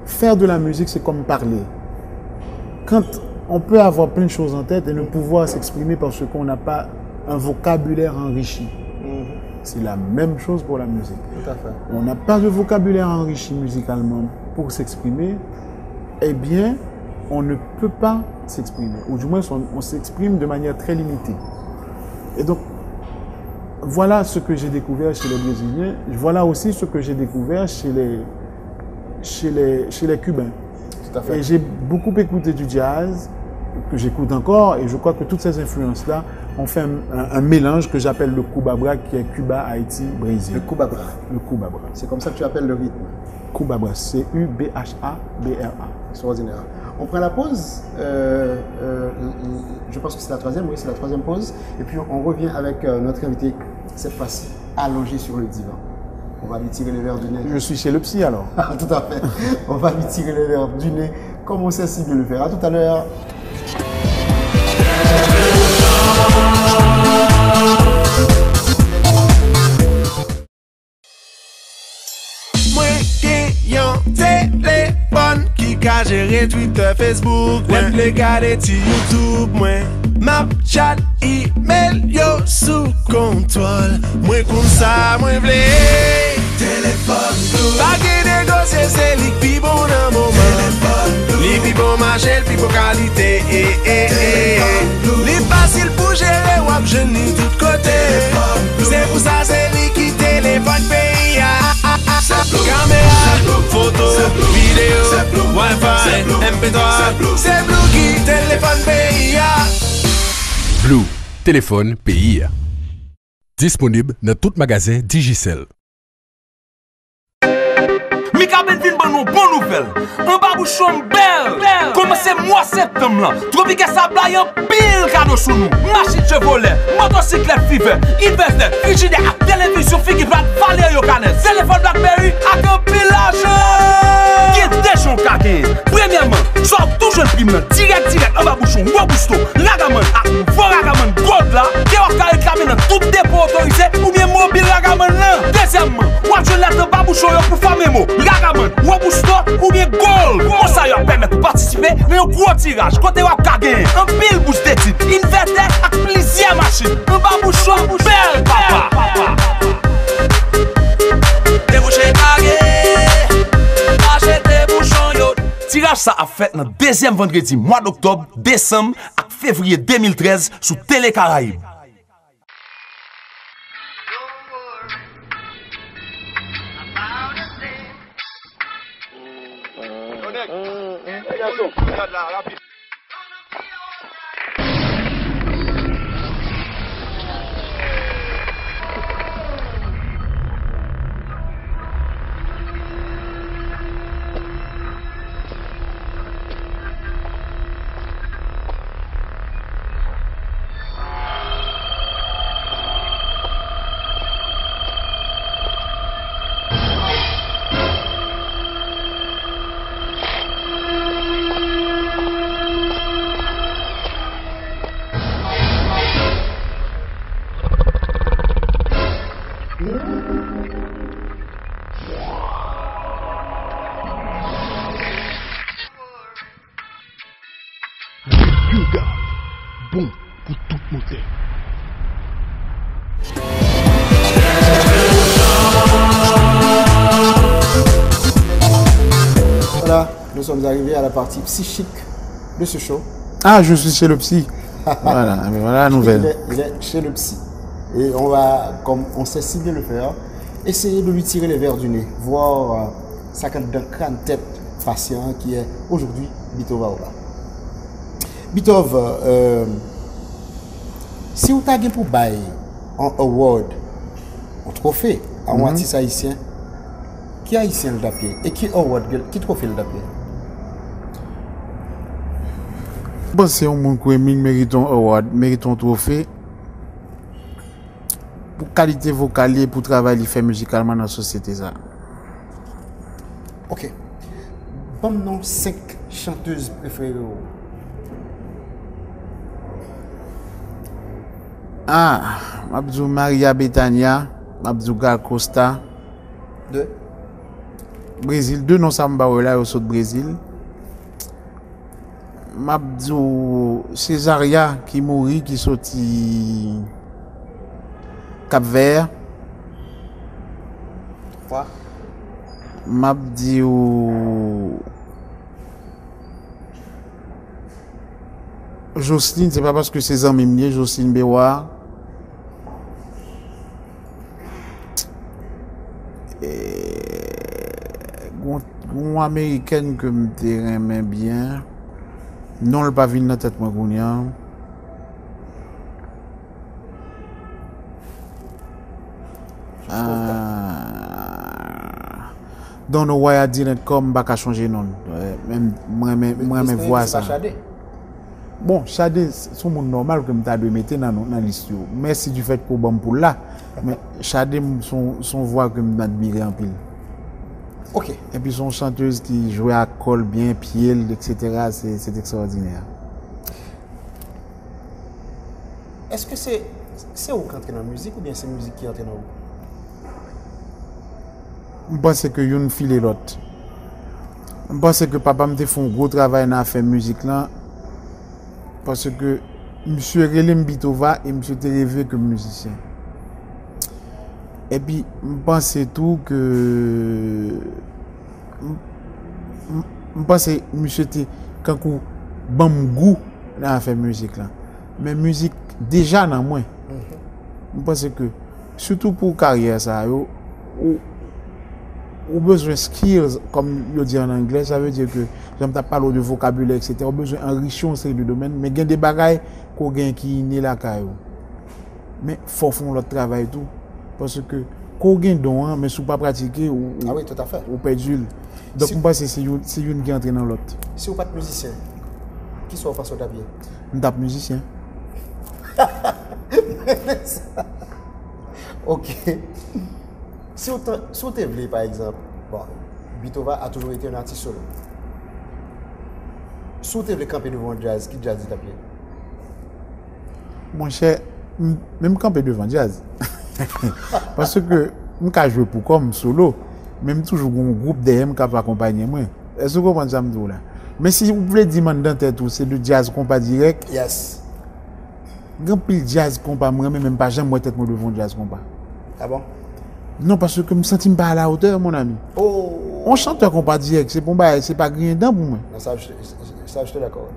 faire de la musique, c'est comme parler. Quand on peut avoir plein de choses en tête et ne pouvoir s'exprimer parce qu'on n'a pas un vocabulaire enrichi. C'est la même chose pour la musique. Tout à fait. On n'a pas de vocabulaire enrichi musicalement pour s'exprimer, eh bien, on ne peut pas s'exprimer. Ou du moins, on s'exprime de manière très limitée. Et donc, voilà ce que j'ai découvert chez les Brésiliens. Voilà aussi ce que j'ai découvert chez les Cubains. Tout à fait. Et j'ai beaucoup écouté du jazz, que j'écoute encore, et je crois que toutes ces influences-là ont fait un mélange que j'appelle le Kubabra, qui est Cuba, Haïti, Brésil. Le Kubabra. Le Kubabra. C'est comme ça que tu appelles le rythme. Kubabra, C-U-B-H-A-B-R-A. Extraordinaire. On prend la pause. Je pense que c'est la troisième, oui, c'est la troisième pause. Et puis on revient avec notre invité, cette fois-ci, allongé sur le divan. On va lui tirer le verre du nez. Je suis chez le psy alors. Tout à fait. On va lui tirer le verre du nez, comme on sait si bien le faire. À tout à l'heure. Téléphone qui ka géré Twitter, Facebook, même les garder ti YouTube, moi map chat, email yo sous contrôle. Moi comme ça, moi vle téléphone blue. Pas de négocier, c'est li pi bon dans moment. Téléphone blue. Li pi bon marché, li pi bon qualité. Li facile pour gérer, wap jeune li tout côté. C'est pour ça c'est li qui téléphone pays. Caméra, photo, vidéo, Wi-Fi, MP3, c'est Blue qui téléphone PIA. Blue, téléphone PIA. Disponible dans tout magasin Digicel. Mika Benvin ban nou bon nouvel. Un babouchon bel. Comment c'est mois septembre là. Tropique Sabla yon pile cadeau sous nous. Machine Chevrolet, motocyclette Fiver, Investor, frigidaire, télévision Figi Plat, Valer yo canet, téléphone Blackberry ak un pile l'argent. Qui déchon kake. Premièrement, soit toujours prime direct en babouchon, Robusto, Ragaman ak nouveau Ragaman God là, qui va ka réclamer dans tout dépôt autorisé ou bien mobile Ragaman là. Deuxièmement, ou je laisse babouchon yo pour faire mémo. Ragaman, Robusto ou bien Gold. Pour ça, il permet de participer dans un gros tirage. Côté wap ka gagner un pile boost de titre, inverter avec plusieurs machines. Un babouchon bel papa. Débouché kage, achete bouchon yo. Tirage ça a fait dans deuxième vendredi mois d'octobre, décembre et février 2013 sous Télé Caraïbes. bon pour tout monter. Voilà, nous sommes arrivés à la partie psychique de ce show. Ah, je suis chez le psy. Voilà, mais voilà la nouvelle. Il est chez le psy. Et on va, comme on sait si bien le faire, essayer de lui tirer les verres du nez, voir sa grande tête patient qui est aujourd'hui Bitova Oba. Bitov, si vous avez pour bailler un award, un trophée à un artiste haïtien, qui haïtien le tapé et qui award, qui trophée le tapé? Bon, c'est un monde qui mérite un award, mérite un trophée pour qualité vocale et pour travail qu'il fait musicalement dans la société. Ça. Ok. Bon, non, 5 chanteuses préférées. Ah, Mabdou Maria Bethania, Mabdou Gal Costa. De Brésil, 2 noms samba là au sud Brésil. Mabdou Césaria qui mourit, qui sorti Cap-Vert. 3. Mabdou Jocelyne, c'est pas parce que c'est amis mieux, Jocelyne Béouard. Une américaine que je m'aimais bien. Non, le pas venu dans la tête, moi, dans nos voix à dire comme pas changer non. Même moi mes voix ça. Bon, Chadé, c'est mon normal que je dois mettre dans liste. Merci du fait pour bon pour là. Mais Chadé son voix que je admire en pile. Ok. Et puis son chanteuse qui jouait à col bien, pied, etc. C'est extraordinaire. Est-ce que c'est vous qui entrez dans la musique ou bien c'est la musique qui entre dans vous? Je pense que une file l'autre. Je pense que papa me fait un gros travail dans faire musique là. Parce que monsieur Relem Bitova et monsieur était rêvé comme musicien. Et puis je pense tout que je pense que monsieur était quand bon goût dans faire musique là. Mais musique déjà dans moi. Je pense que surtout pour carrière ça ou besoin de skills, comme je dis en anglais, ça veut dire que j'aime pas parler de vocabulaire, etc. On a besoin d'enrichir un certain domaine, mais il y a des bagailles qu'on gagne qui n'est la caillou. Mais il faut faire le travail tout. Parce que qu'on gagne don, mais si vous ne pas pratiquer, ah oui, tout à fait. Ou perdu. Donc, je pense que c'est une qui entre dans l'autre. Si vous n'êtes pas musicien, qui soit façon d'habiller? Je suis musicien. Ok. Si vous voulez, par exemple, bon, Bitova a toujours été un artiste solo. Si vous voulez camper devant jazz, qui jazz est à pied? Mon cher, même camper devant jazz. Parce que je peux jouer pour comme solo, même toujours un groupe DM qui va accompagner moi. Est-ce que vous comprenez ça? Mais si vous voulez dire dans tête, c'est de jazz compas direct. Yes. Grand pile jazz compas, moi même pas jamais tête moi devant jazz compas. Ah bon? Non, parce que je me sens pas à la hauteur, mon ami. Oh. On chante compas direct, c'est bon, c'est pas rien dedans pour moi. Non, ça, je te l'accorde.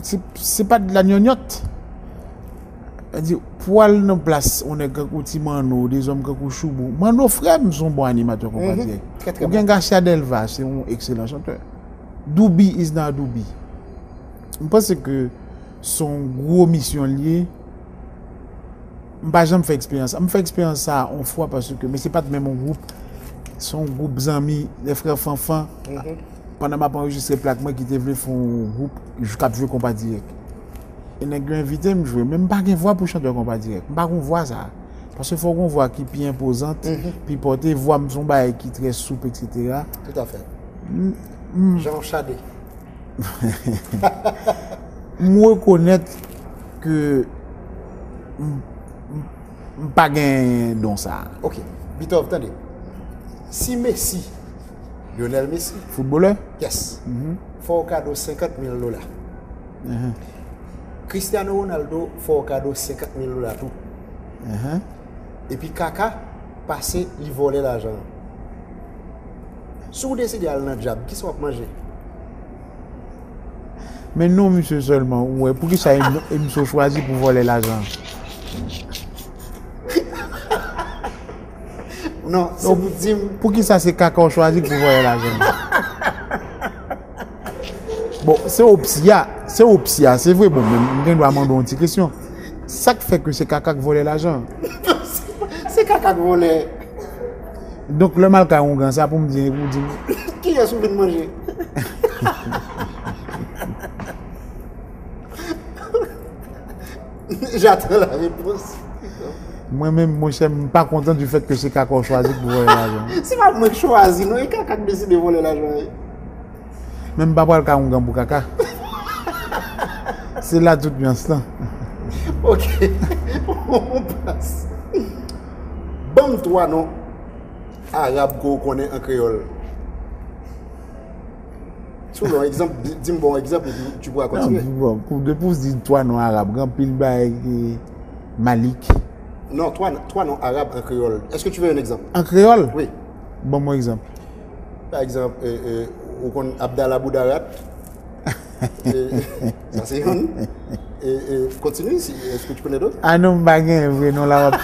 C'est pas de la gnognotte. Poil dans place, on est quand petit Mano, des hommes quand Choubou. Mano frère sont bons animateurs compas direct. Ou bien Garcia Delva, c'est un excellent chanteur. Doubi is not Doubi. Je pense que son gros mission lié. Je fais expérience. Je fais expérience ça une fois parce que mais c'est pas même mon groupe. Son groupe amis, les frères Fanfan. Pendant ma enregistré plaque moi qui était venu faire un groupe, je cap jouer compas direct. Et nèg invité me jouer, même pas une voix pour chanter compas direct. Pas qu'on voit ça. Parce qu'il faut qu'on voit qui est imposante, puis porter voix son bail qui très souple etc. Tout à fait. Jean Chadé. Moi reconnaître que pas gain dans ça. OK. Bitov, attendez. Si Messi, Lionel Messi, footballeur? Yes. Faut cadeau $50,000. Cristiano Ronaldo fait un cadeau $50 000 tout. Et puis Kaka passé, il volait l'argent. Si vous décidez d'aller dans le job, qui soit manger? Mais non, monsieur, seulement. Ouais, pour qui ça, il me choisi pour voler l'argent? Non, c'est vous dire. Pour qui ça, c'est Kaka choisi pour voler l'argent? Bon, c'est Opsia, c'est vrai, bon, mais je dois demander une petite question. Ça qui fait que c'est Kaka qui volait l'argent. C'est Kaka qui volait. Donc le mal qu'a on ça pour me dire. Qui a souffert de manger? J'attends la réponse. Moi-même, je ne suis pas content du fait que c'est Kaka choisi pour voler l'argent. C'est pas moi qui choisis, non, et Kaka qui décide de voler l'argent. Même pas pour le cas pour Kaka. C'est là tout bien cela. Ok, on passe. Bon, toi, non, arabe qu'on connaît en créole. Sur un exemple, dis-moi bon exemple, tu pourras continuer. Bon, pour dire toi, non, arabe, grand pile Malik. Non, toi non, arabe en créole. Est-ce que tu veux un exemple? En créole? Oui. Bon, mon exemple. Par exemple, on connaît Abdallah Boudarat. Ça c'est un. Et continue, est-ce que tu connais d'autres? Ah non, je vrai, non, l'arabe.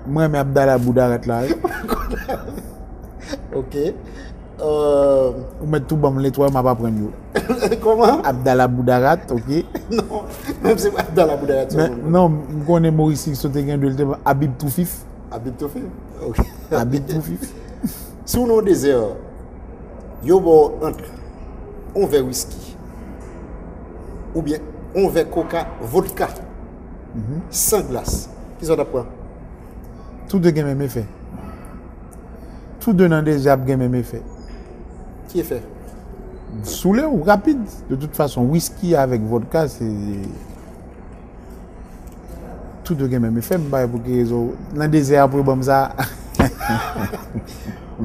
Moi, mais Abdallah Boudarat là. Ok. Vous mettez tout bon, les trois, je ne vais pas prendre. Comment? Abdallah Boudarat, ok. Non, même si Abdallah Boudarat. Non, je connais Maurice qui sautait de Habib Toufif. Habib Toufif? Ok. Habib Toufif. Si on est au désert, il y a entre un verre whisky ou bien un verre coca, vodka, sans glace. Qu'est-ce qu'on apprend? Tout de même effet. Tout de même déjà même effet. Qui est fait? Soulé ou rapide. De toute façon, whisky avec vodka, c'est. Tout de même effet. Pour que dans le désert, pour comme ça.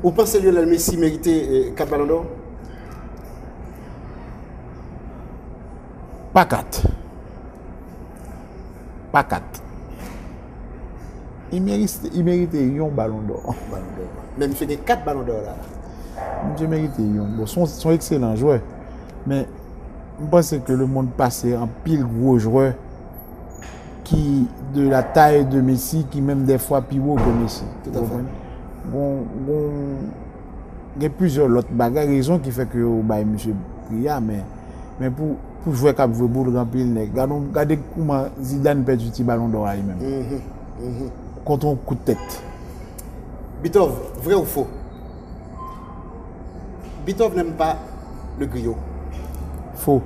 Vous pensez que Lionel Messi méritait 4 ballons d'or? Pas 4. Pas 4. Il méritait un ballon d'or. Même il fait 4 ballons d'or là. Je mérite un. Bon, sont excellents joueurs. Mais je pense que le monde passé en pile gros joueurs qui de la taille de Messi, qui même des fois plus haut que Messi. Tout à fait. Bon, il y a plusieurs autres bagages, raisons qui fait que M. Priya, mais pour jouer cap jouer boule remplir regardez comment Zidane perd du petit ballon d'or lui-même. Contre un coup de tête. Bitov, vrai ou faux? Bitov n'aime pas le griot. Faux.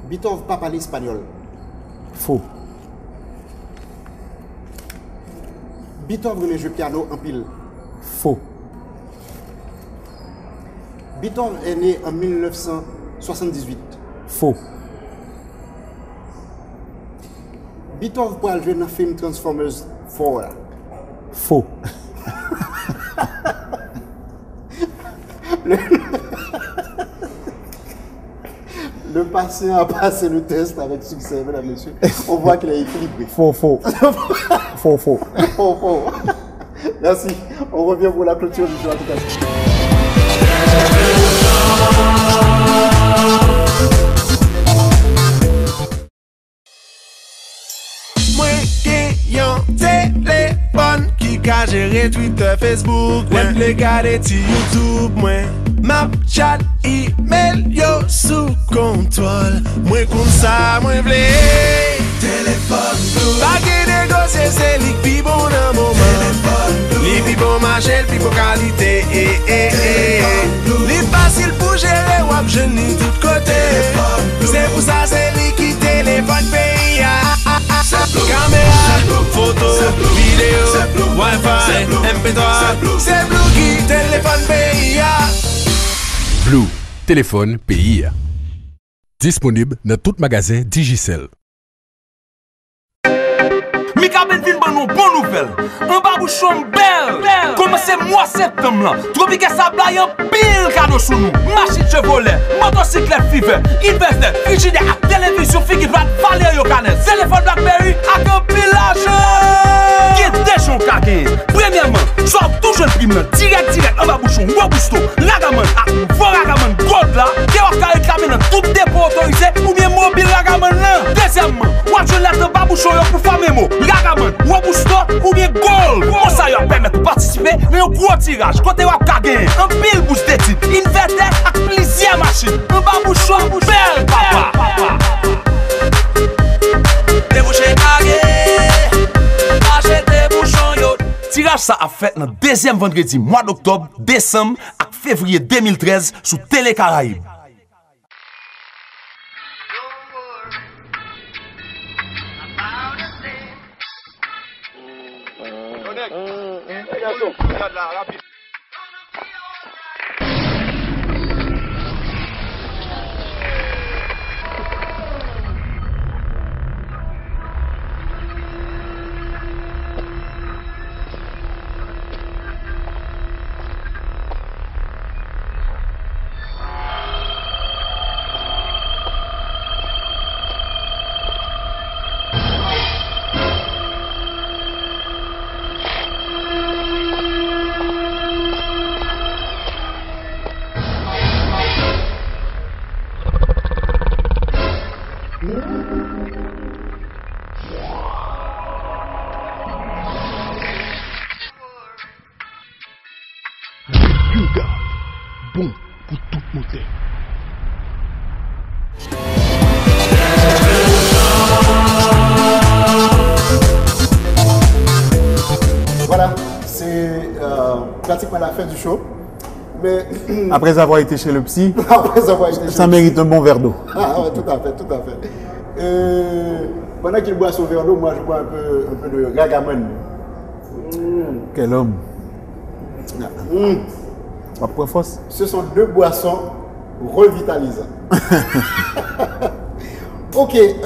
Bitov pas parler espagnol. Faux. Bitov aime jouer piano en pile. Faux. Bitov est né en 1978. Faux. Bitov pour jouer dans le film Transformers 4. Faux. Le patient a passé le test avec succès, mesdames et messieurs. On voit qu'il est équilibré. Faux. Faux. Faux. Merci. On revient pour la clôture du jour. Moi qui yon téléphone qui ka gérer Twitter, Facebook, même les gars de YouTube, moi Snapchat, email yo sous contrôle. Moi comme ça, moi vle téléphone blue. Pas que négocier, c'est li pi bon dans moment. Li pi bon marché, pi bon qualité. Li facile pour gérer, wap jeni tout côté. C'est pour ça c'est li qui téléphone pays. Caméra, photo, vidéo, Wi-Fi, MP3. C'est Blue qui téléphone pays. Blue, téléphone pays. Disponible dans tout magasin Digicel. Mi ka ben vin ban banon bon nouvel. Un babouchon belle. Commencez mois septembre là. Tropique Sablay en pile cadeau sous nous. Machine Chevrolet, motocyclette Fever, Investor, frigidaire, télévision figure va parler yo canet. Téléphone BlackBerry avec un pile l'argent. Qui est déjà cagué. Premièrement, soit toujours le prime direct en babouchon, Robusto, Ragaman, Ragaman Gold là, qui va réclamer dans tout dépôt autorisé ou bien mobile Ragaman là. Deuxièmement, on va lettre babouchon pour faire mot, Ragaman, Robusto ou bien Gold. Comment ça va permettre de participer à un gros tirage côté wa gagner un pile boost de titre, inverter avec plusieurs machines. Un babouchon belle papa. Débouché gagné. Achete bouchon yo. Tirage ça a fait dans deuxième vendredi mois d'octobre, décembre et février 2013 sous Télé Caraïbes. Bon pour tout moteur. Voilà, c'est pratiquement la fin du show. Mais Après avoir été chez le psy, après avoir été ça mérite un bon verre d'eau. Ah ouais, tout à fait, tout à fait. Pendant qu'il boit son verre d'eau, moi je bois un peu de Ragaman. Quel homme. Après force. Ce sont deux boissons revitalisantes. Ok, il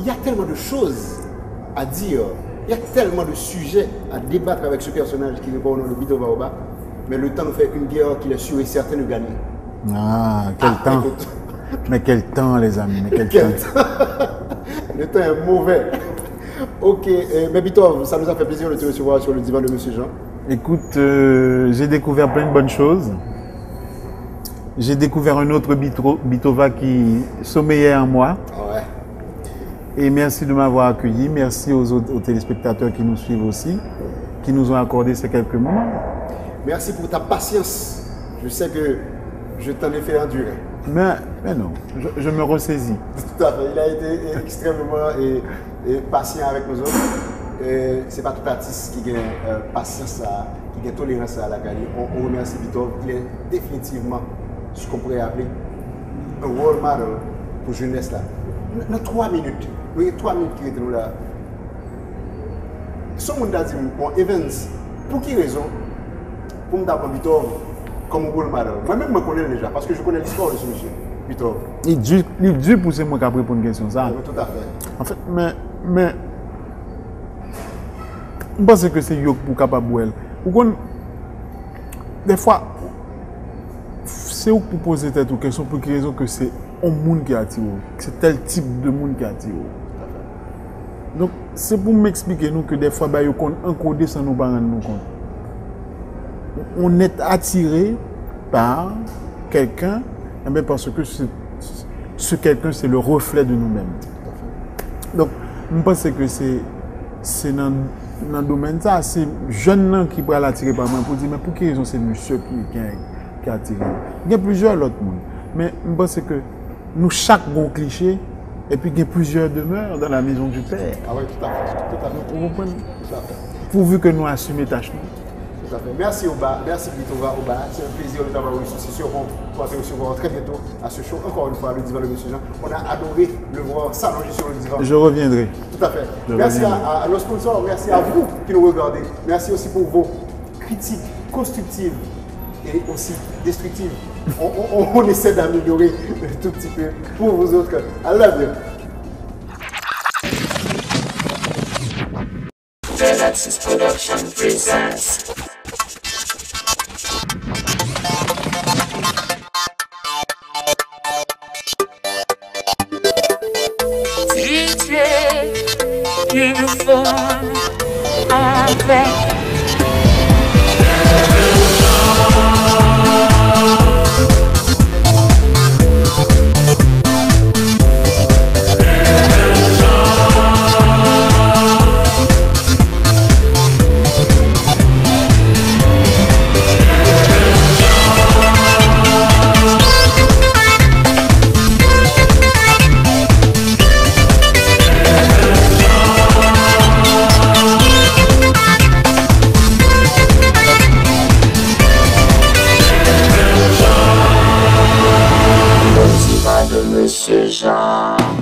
y a tellement de choses à dire, il y a tellement de sujets à débattre avec ce personnage qui répond au nom de Bito Baoba, mais le temps nous fait une guerre qu'il est sûr et certain de gagner. Ah, quel temps. Écoute. Mais quel temps, les amis, mais quel temps. Le temps est mauvais. Ok, mais Bito, ça nous a fait plaisir de te recevoir sur le divan de Monsieur Jean. Écoute, j'ai découvert plein de bonnes choses. J'ai découvert un autre Bitova qui sommeillait en moi. Ouais. Et merci de m'avoir accueilli. Merci aux téléspectateurs qui nous suivent aussi, qui nous ont accordé ces quelques moments. Merci pour ta patience. Je sais que je t'en ai fait endurer. Mais non, je me ressaisis. Tout à fait. Il a été extrêmement patient avec nous autres. Ce n'est pas tout artiste qui a patience, qui a tolérance à la gagner. On remercie Bito. Il est définitivement ce qu'on pourrait appeler un role model pour jeunesse là. Dans 3 minutes, il y a 3 minutes qui étaient là. Ce monde a dit, bon, Evans, pour quelle raison, pour me d'apprendre Bito comme un role model? Moi-même, je me connais déjà, parce que je connais l'histoire de ce monsieur, Bito. Il est dû pousser moi qu'après pour une question ça. Oui, tout à fait. En fait, mais je pense que c'est Yok pour capable. Des fois, c'est où pour poser cette question pour quelle raison que c'est un monde qui attire. C'est tel type de monde qui attire. Donc, c'est pour m'expliquer nous que des fois, bah, on est encodé sans nous pas rendre compte. On est attiré par quelqu'un, parce que ce quelqu'un, c'est le reflet de nous-mêmes. Donc, je pense que c'est dans le domaine ça, c'est jeune qui peut l'attirer par moi pour dire mais pour quelle raison c'est monsieur qui a attiré. Il y a plusieurs autres monde. Mais je pense que nous chaque bon cliché et puis il y a plusieurs demeures dans la maison du Père. Ah oui, tout à fait. Tout à fait. Vous comprenez? Tout à fait. Pourvu que nous assumions tâche. Tout à fait. Merci Oba, merci Bitova Oba. C'est un plaisir de t'avoir reçu. C'est sûr qu'on va te recevoir très bientôt à ce show. Encore une fois, le divan de Monsieur Jean. On a adoré le voir s'allonger sur le divan. Je reviendrai. Tout à fait. Merci à nos sponsors, merci à vous qui nous regardez. Merci aussi pour vos critiques constructives et aussi destructives. On essaie d'améliorer un tout petit peu pour vous autres. I love you. Alexis Production presents. DJ Uniform avec Monsieur Jean.